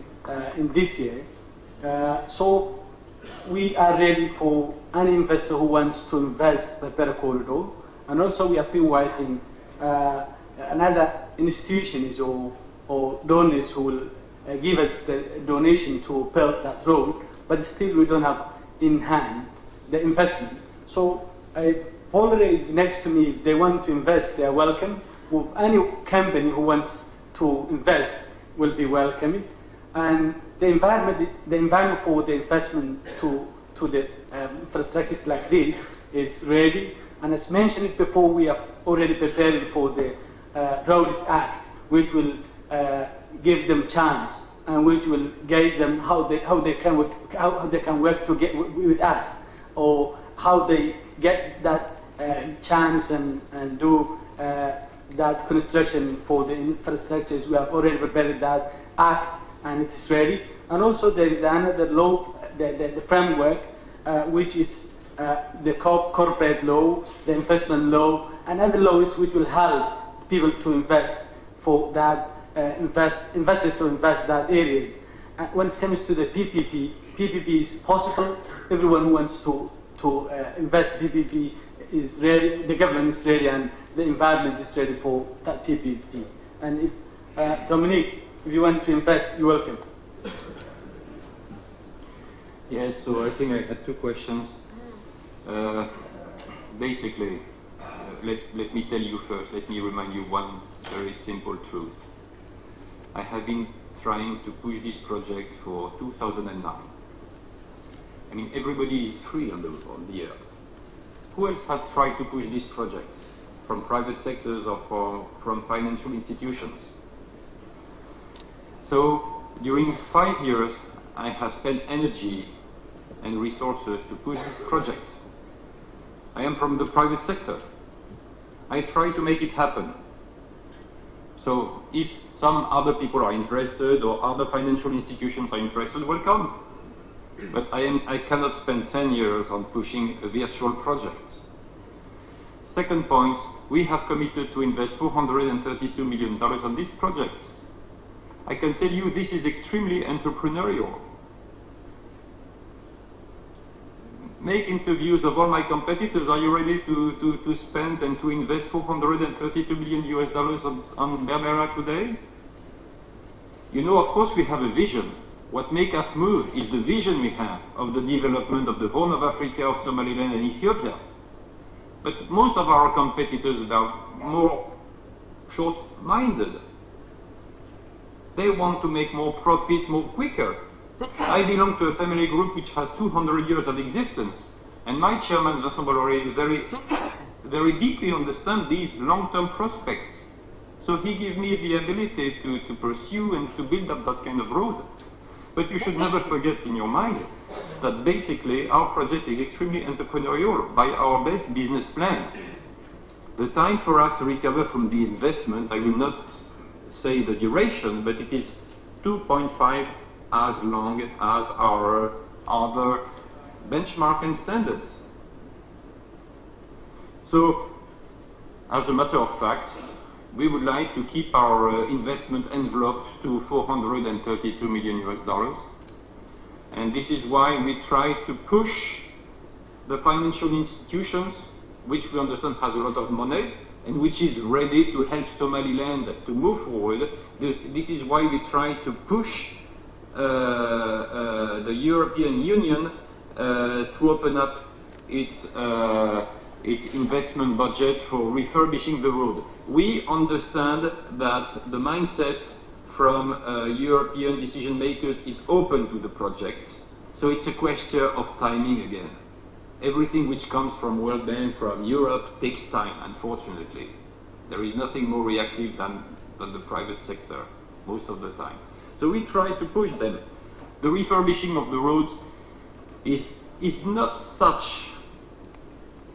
in this year. So we are ready for any investor who wants to invest in the Better Corridor, and also we have been waiting another institutions or donors who will give us the donation to build that road, but still we don't have in hand the investment. So Polri is next to me. If they want to invest, they are welcome. With any company who wants to invest will be welcome. And the environment for the investment to the infrastructures like this is ready. And as mentioned before, we have already prepared for the Roads Act, which will give them chance and which will guide them how they can work with us, or how they get that chance and do that construction for the infrastructures. We have already prepared that act, and it is ready. And also there is another law, the framework, which is the corporate law, the investment law, and other laws which will help people to invest for that, investors to invest that areas. When it comes to the PPP is possible. Everyone who wants to invest PPP is ready, the government is ready, and the environment is ready for that PPP. And if, Dominique, if you want to invest, you're welcome. Yes, so I think I had two questions. Basically, let me tell you first, let me remind you one very simple truth. I have been trying to push this project for 2009. I mean, everybody is free on the earth. Who else has tried to push this project? From private sectors or from financial institutions? So, during 5 years, I have spent energy and resources to push this project. I am from the private sector. I try to make it happen. So, if some other people are interested or other financial institutions are interested, welcome. But I cannot spend 10 years on pushing a virtual project. Second point, we have committed to invest $432 million on this project. I can tell you this is extremely entrepreneurial. Make interviews of all my competitors. Are you ready to spend and to invest $432 million on Berbera today? You know, of course, we have a vision. What makes us move is the vision we have of the development of the Horn of Africa, of Somaliland and Ethiopia. But most of our competitors are more short-minded. They want to make more profit more quicker. I belong to a family group which has 200 years of existence, and my chairman, Vincent Bolloré, very deeply understands these long-term prospects. So he gave me the ability to pursue and to build up that kind of road. But you should never forget in your mind that basically our project is extremely entrepreneurial by our best business plan. The time for us to recover from the investment, I will not say the duration, but it is 2.5 as long as our other benchmark and standards. So As a matter of fact, we would like to keep our investment envelope to $432 million. And this is why we try to push the financial institutions, which we understand has a lot of money, and which is ready to help Somaliland to move forward. This is why we try to push the European Union to open up its investment budget for refurbishing the road. We understand that the mindset from European decision makers is open to the project, so it's a question of timing again. Everything which comes from World Bank, from Europe, takes time, unfortunately. There is nothing more reactive than the private sector, most of the time. So we try to push them. The refurbishing of the roads is not such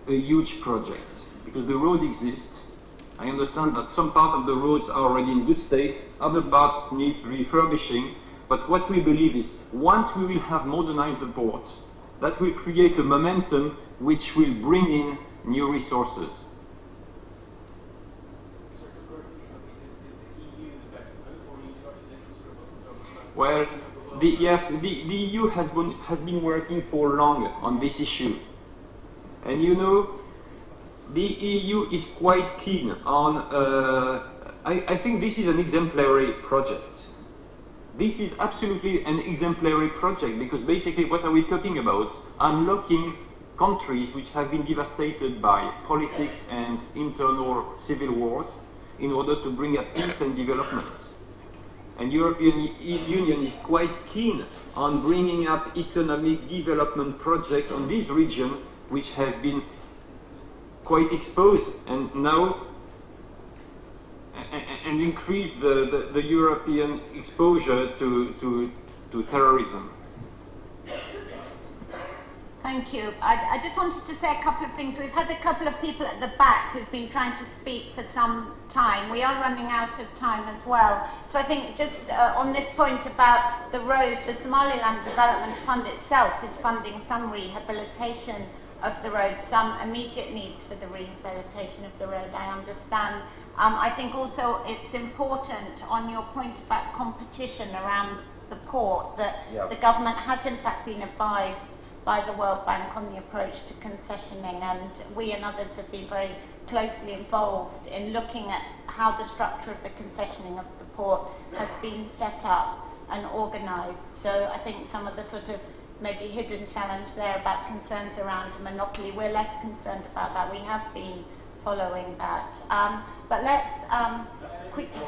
a huge project, because the road exists. I understand that some part of the roads are already in good state, other parts need refurbishing, but what we believe is, once we will have modernized the port, that will create a momentum which will bring in new resources. Well, yes, the EU has been working for long on this issue. And you know, the EU is quite keen on, I think this is an exemplary project. This is absolutely an exemplary project, because basically what are we talking about? Unlocking countries which have been devastated by politics and internal civil wars in order to bring up peace and development. And European Union is quite keen on bringing up economic development projects on this region, which have been quite exposed, and now and increase the European exposure to terrorism. Thank you. I just wanted to say a couple of things. We've had a couple of people at the back who've been trying to speak for some time. We are running out of time as well. So I think just on this point about the road, the Somaliland Development Fund itself is funding some rehabilitation of the road, some immediate needs for the rehabilitation of the road, I understand. I think also it's important on your point about competition around the port that the government has in fact been advised by the World Bank on the approach to concessioning, and we and others have been very closely involved in looking at how the structure of the concessioning of the port has been set up and organised. So I think some of the sort of maybe hidden challenge there about concerns around monopoly, we're less concerned about that. We have been following that. But let's quickly,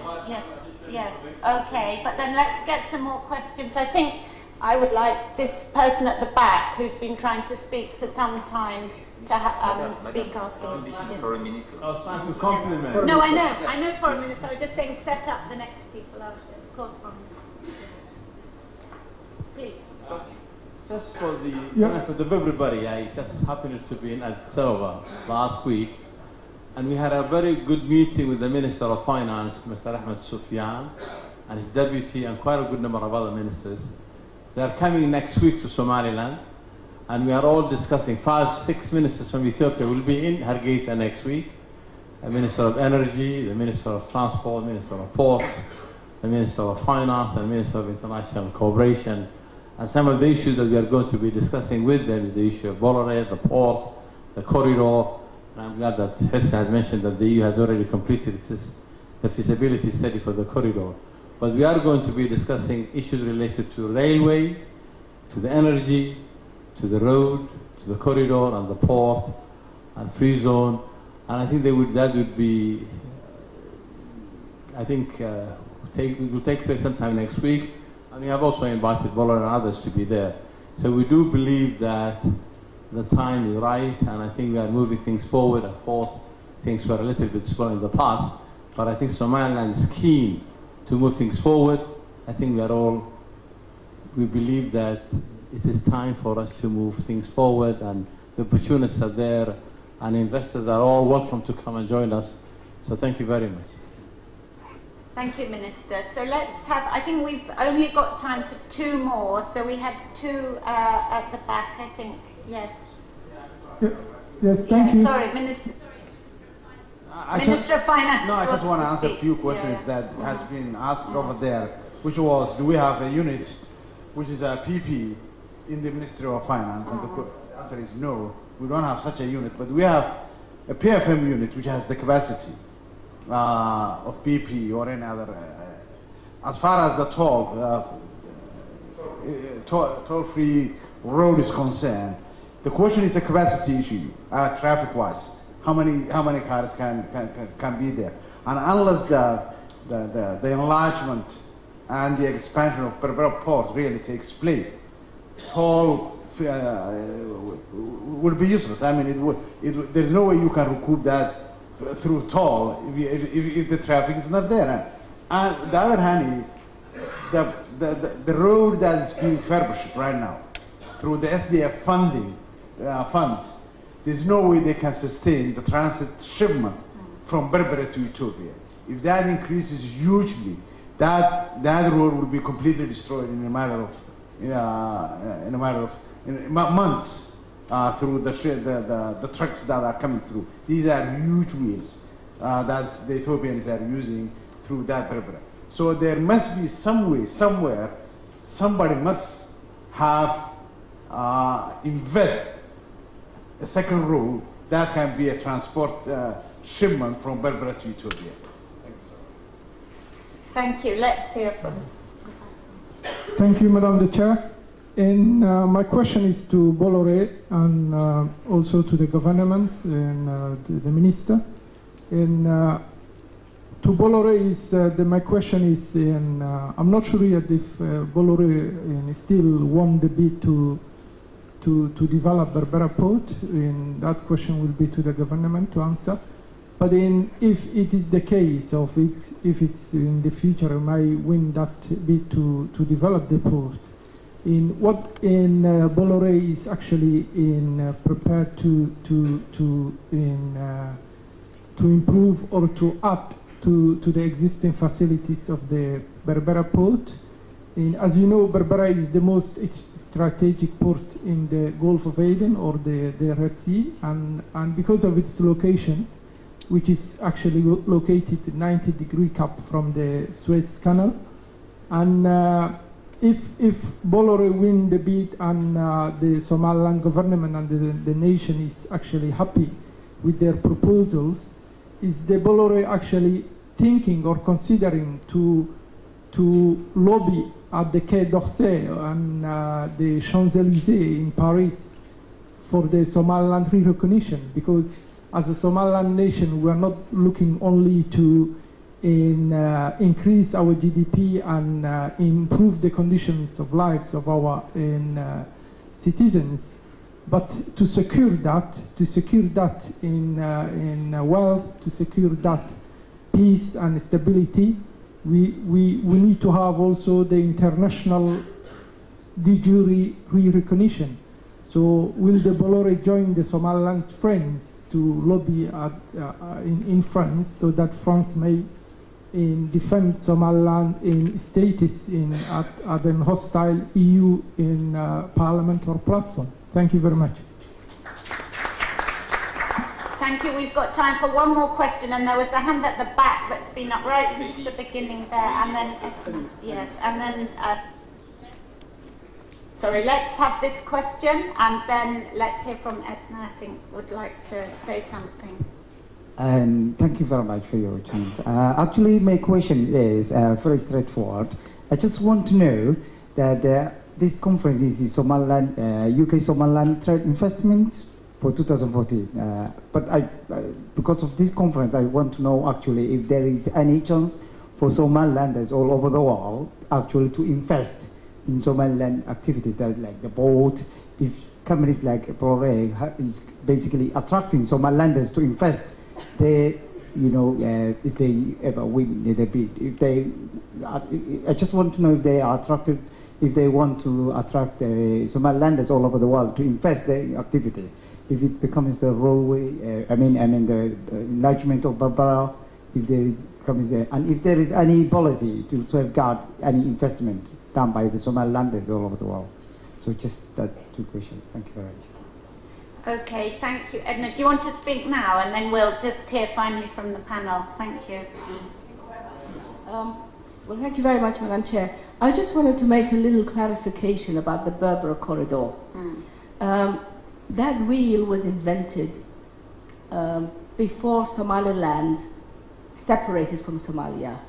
yes, okay, but then let's get some more questions. I think I would like this person at the back who's been trying to speak for some time to speak after. I was trying to compliment. No, I know for a minute, so I was just saying set up the next people after, of course, from please. Just for the benefit of everybody, I just happened to be in Addis Ababa last week, and we had a very good meeting with the Minister of Finance, Mr. Ahmed Sufyan, and his deputy, and quite a good number of other ministers. They are coming next week to Somaliland, and we are all discussing. 5-6 ministers from Ethiopia will be in Hargeisa next week. The Minister of Energy, the Minister of Transport, Minister of Ports, the Minister of Finance, and Minister of International Cooperation. And some of the issues that we are going to be discussing with them is the issue of Bolloré, the port, the corridor. And I'm glad that Xirsi has mentioned that the EU has already completed the feasibility study for the corridor. But we are going to be discussing issues related to railway, to the energy, to the road, to the corridor and the port and free zone. And I think that would be, I think, it will take place sometime next week. And we have also invited Bolloré and others to be there. So we do believe that the time is right, and I think we are moving things forward. Of course, things were a little bit slow in the past, but I think Somaliland is keen to move things forward. I think we believe that it is time for us to move things forward, and the opportunities are there, and investors are all welcome to come and join us. So thank you very much. Thank you, Minister. So let's have, I think we've only got time for 2 more. So we had 2 at the back, I think. Yes. Yes, thank you. Sorry, Minister. Minister of Finance. No, I just want to answer a few questions Yeah. that has been asked over there, which was, do we have a unit which is a PP in the Ministry of Finance? And the answer is no, we don't have such a unit, but we have a PFM unit which has the capacity of PP or any other. As far as the toll-free road is concerned, the question is a capacity issue, traffic-wise. How many cars can be there? And unless the enlargement and the expansion of Berbera Port really takes place, toll would be useless. I mean, there's no way you can recoup that through toll if the traffic is not there. And the other hand is the road that is being refurbished right now through the SDF funds. There's no way they can sustain the transit shipment from Berbera to Ethiopia. If that increases hugely, that road will be completely destroyed in a matter of months through the trucks that are coming through. These are huge wheels that the Ethiopians are using through that Berbera. So there must be some way, somewhere, somebody must have invest a second road that can be a transport shipment from Berbera to Ethiopia. Thank you. Let's hear from. Thank you, Madam the Chair. And my question is to Bolloré and also to the government and the minister. And to Bolloré my question is, I'm not sure yet if Bolloré still won the bid to develop Berbera Port, and that question will be to the government to answer. But if it is the case, if it's in the future, may win that bid to develop the port, Bolloré is actually prepared to improve or to add to the existing facilities of the Berbera port. As you know, Berbera is the most strategic port in the Gulf of Aden or the Red Sea, and because of its location, which is actually located 90-degree cap from the Suez Canal, and if Bolloré win the bid and the Somaliland government and the nation is actually happy with their proposals, is the Bolloré actually thinking or considering to lobby at the Quai d'Orsay and the Champs-Élysées in Paris for the Somaliland recognition? Because as a Somaliland nation, we are not looking only to increase our GDP and improve the conditions of lives of our citizens, but to secure that in wealth, to secure that peace and stability, we need to have also the international de jure recognition. So will the Bolloré join the Somaliland's friends to lobby in France so that France may defend Somaliland in status at an hostile EU parliament or platform? Thank you very much. Thank you. We've got time for one more question, and there was a hand at the back that's been up right since the beginning there, and then yes, and then sorry. Let's have this question, and then let's hear from Edna. I think would like to say something. Thank you very much for your chance. Actually, my question is very straightforward. I just want to know that this conference is the Somaliland, UK Somaliland trade investment for 2014. But because of this conference, I want to know actually if there is any chance for Somalilanders all over the world actually to invest in Somaliland activities like the boat. If companies like Bolloré is basically attracting Somalilanders to invest, they, if they ever win the bid, I just want to know if they are attracted, if they want to attract Somalilanders all over the world to invest their activities. If it becomes the railway, the enlargement of Berbera, if there is and if there is any policy to safeguard any investment done by the Somalilanders all over the world. So just that two questions. Thank you very much. Okay, thank you. Edna, do you want to speak now? And then we'll just hear finally from the panel. Thank you. Well, thank you very much, Madam Chair. I just wanted to make a little clarification about the Berbera corridor. That wheel was invented before Somaliland separated from Somalia.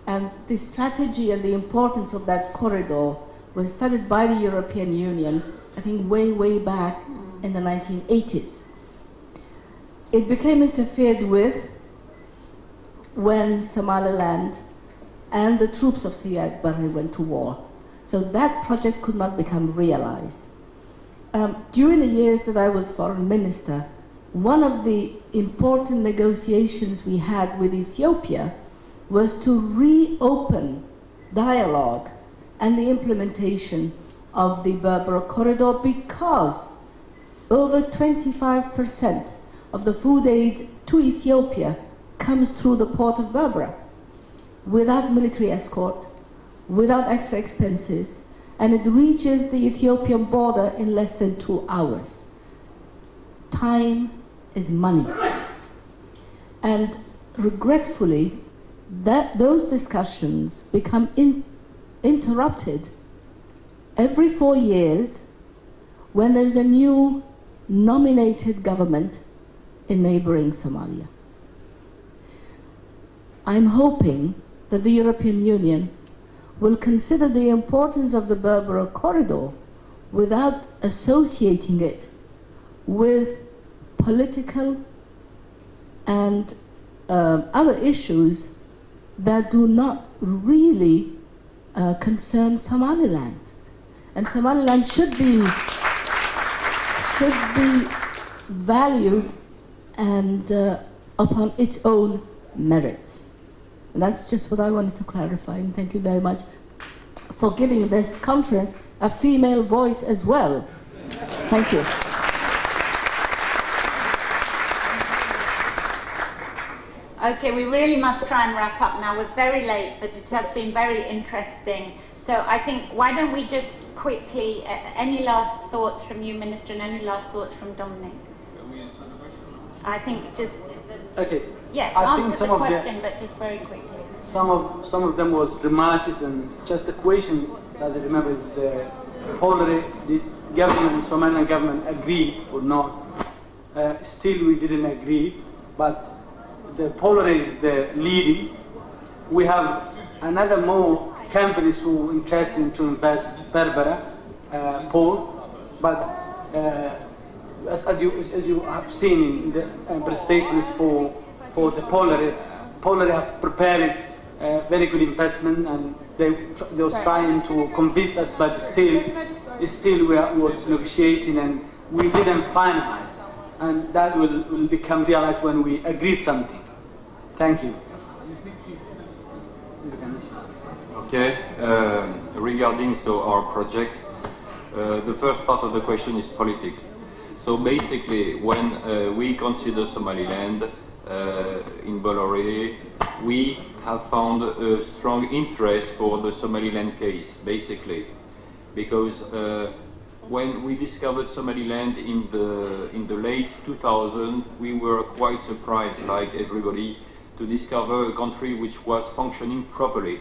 And the strategy and the importance of that corridor was studied by the European Union, I think way, way back in the 1980s. It became interfered with when Somaliland and the troops of Siad Barre went to war. So that project could not become realized. During the years that I was foreign minister, one of the important negotiations we had with Ethiopia was to reopen dialogue and the implementation of the Berbera corridor, because over 25% of the food aid to Ethiopia comes through the port of Berbera, without military escort, without extra expenses, and it reaches the Ethiopian border in less than 2 hours. Time is money. And regretfully, those discussions become interrupted every 4 years when there is a new nominated government in neighboring Somalia. I'm hoping that the European Union will consider the importance of the Berbera corridor without associating it with political and other issues that do not really concern Somaliland. And Somaliland should be valued and upon its own merits. And that's just what I wanted to clarify, and thank you very much for giving this conference a female voice as well. Thank you. Okay, we really must try and wrap up now. We're very late, but it has been very interesting. So I think, why don't we just quickly, any last thoughts from you, Minister, and any last thoughts from Dominic? I think just... Okay. Yes, I answer think some the of question, but just very quickly. Some of them was remarks, and just a question that I remember is already the government, Somaliland government, agree or not? Still, we didn't agree, but the Polar is the leading. We have another more companies who are interested to invest Berbera port, but as you have seen in the presentations for the Polar have prepared very good investment, and they was trying to convince us, but still we was negotiating, and we didn't finalize, and that will become realized when we agreed something. Thank you. Okay, regarding our project, the first part of the question is politics. So basically, when we consider Somaliland in Bolloré, we have found a strong interest for the Somaliland case, basically, because when we discovered Somaliland in the late 2000s, we were quite surprised, like everybody, to discover a country which was functioning properly,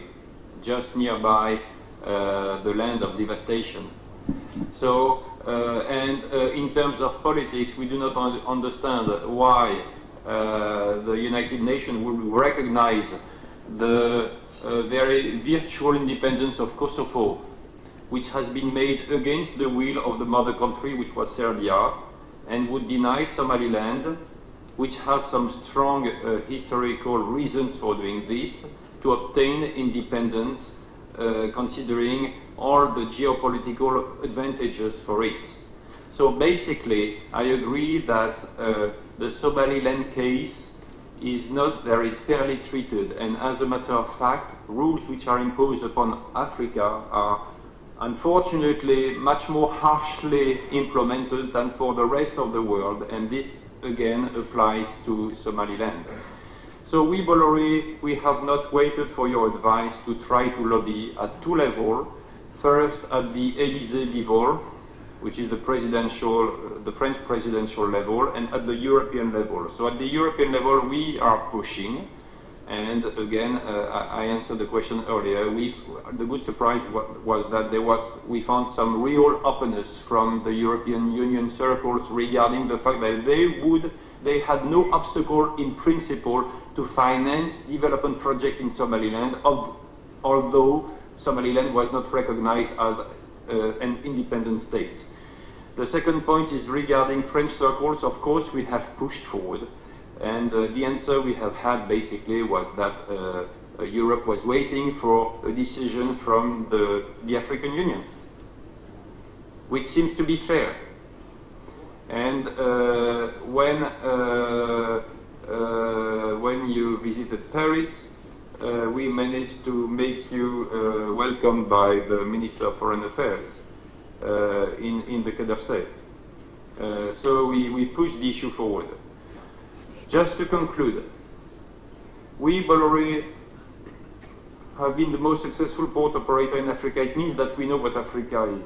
just nearby the land of devastation. So, in terms of politics, we do not understand why the United Nations will recognize the very virtual independence of Kosovo, which has been made against the will of the mother country, which was Serbia, and would deny Somaliland, which has some strong historical reasons for doing this, to obtain independence, considering all the geopolitical advantages for it. So basically, I agree that the Somaliland case is not very fairly treated, and as a matter of fact, rules which are imposed upon Africa are unfortunately much more harshly implemented than for the rest of the world, and this again applies to Somaliland. So we, Bolloré, we have not waited for your advice to try to lobby at two levels. First, at the Élysée level, which is the French presidential level, and at the European level. So at the European level, we are pushing. And again, I answered the question earlier. The good surprise was that we found some real openness from the European Union circles regarding the fact that they had no obstacle in principle to finance development projects in Somaliland, although Somaliland was not recognized as an independent state. The second point is regarding French circles. Of course, we have pushed forward. And the answer we have had basically was that Europe was waiting for a decision from the African Union, which seems to be fair. And when you visited Paris, we managed to make you welcomed by the Minister of Foreign Affairs in the Quai d'Orsay. So we pushed the issue forward. Just to conclude, we, Bolloré, have been the most successful port operator in Africa. It means that we know what Africa is.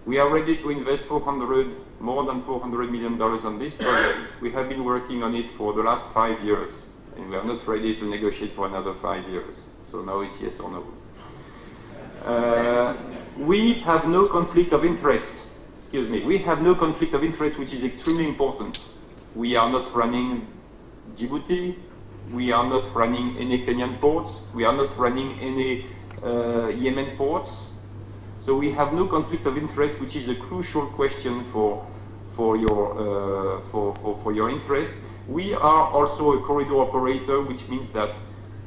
We are ready to invest more than $400 million on this project. We have been working on it for the last 5 years, and we are not ready to negotiate for another 5 years. So now it's yes or no. We have no conflict of interest. Excuse me. We have no conflict of interest, which is extremely important. We are not running Djibouti. We are not running any Kenyan ports. We are not running any Yemen ports. So we have no conflict of interest, which is a crucial question for your interest. We are also a corridor operator, which means that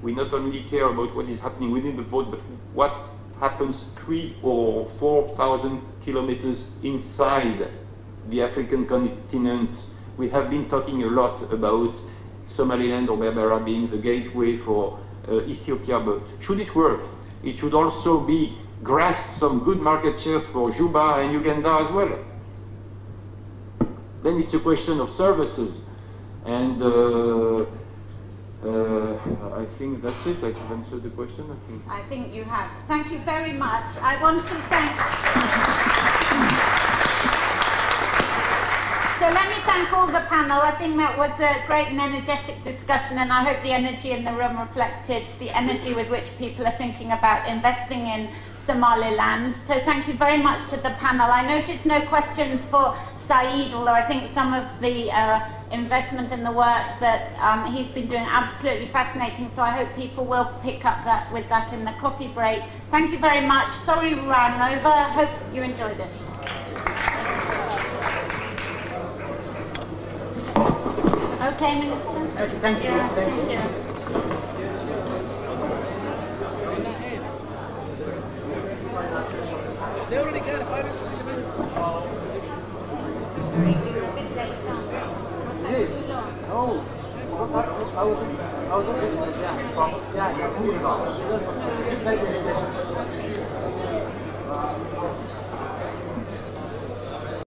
we not only care about what is happening within the port, but what happens 3,000 or 4,000 kilometers inside the African continent. We have been talking a lot about Somaliland or Berbera being the gateway for Ethiopia, but should it work, it should also grasp some good market shares for Juba and Uganda as well. Then it's a question of services, and I think that's it. I have answered the question, I think you have. Thank you very much. I want to thank... So let me thank all the panel. I think that was a great and energetic discussion, and I hope the energy in the room reflected the energy with which people are thinking about investing in Somaliland. So thank you very much to the panel. I noticed no questions for Saeed, although I think some of the investment in the work that he's been doing absolutely fascinating, so I hope people will pick up with that in the coffee break. Thank you very much. Sorry we ran over. Hope you enjoyed it. Okay, Minister. Thank you. Yeah, thank you. They already got a 5 minutes. Oh, I was looking at yeah, moving on. Just make a decision.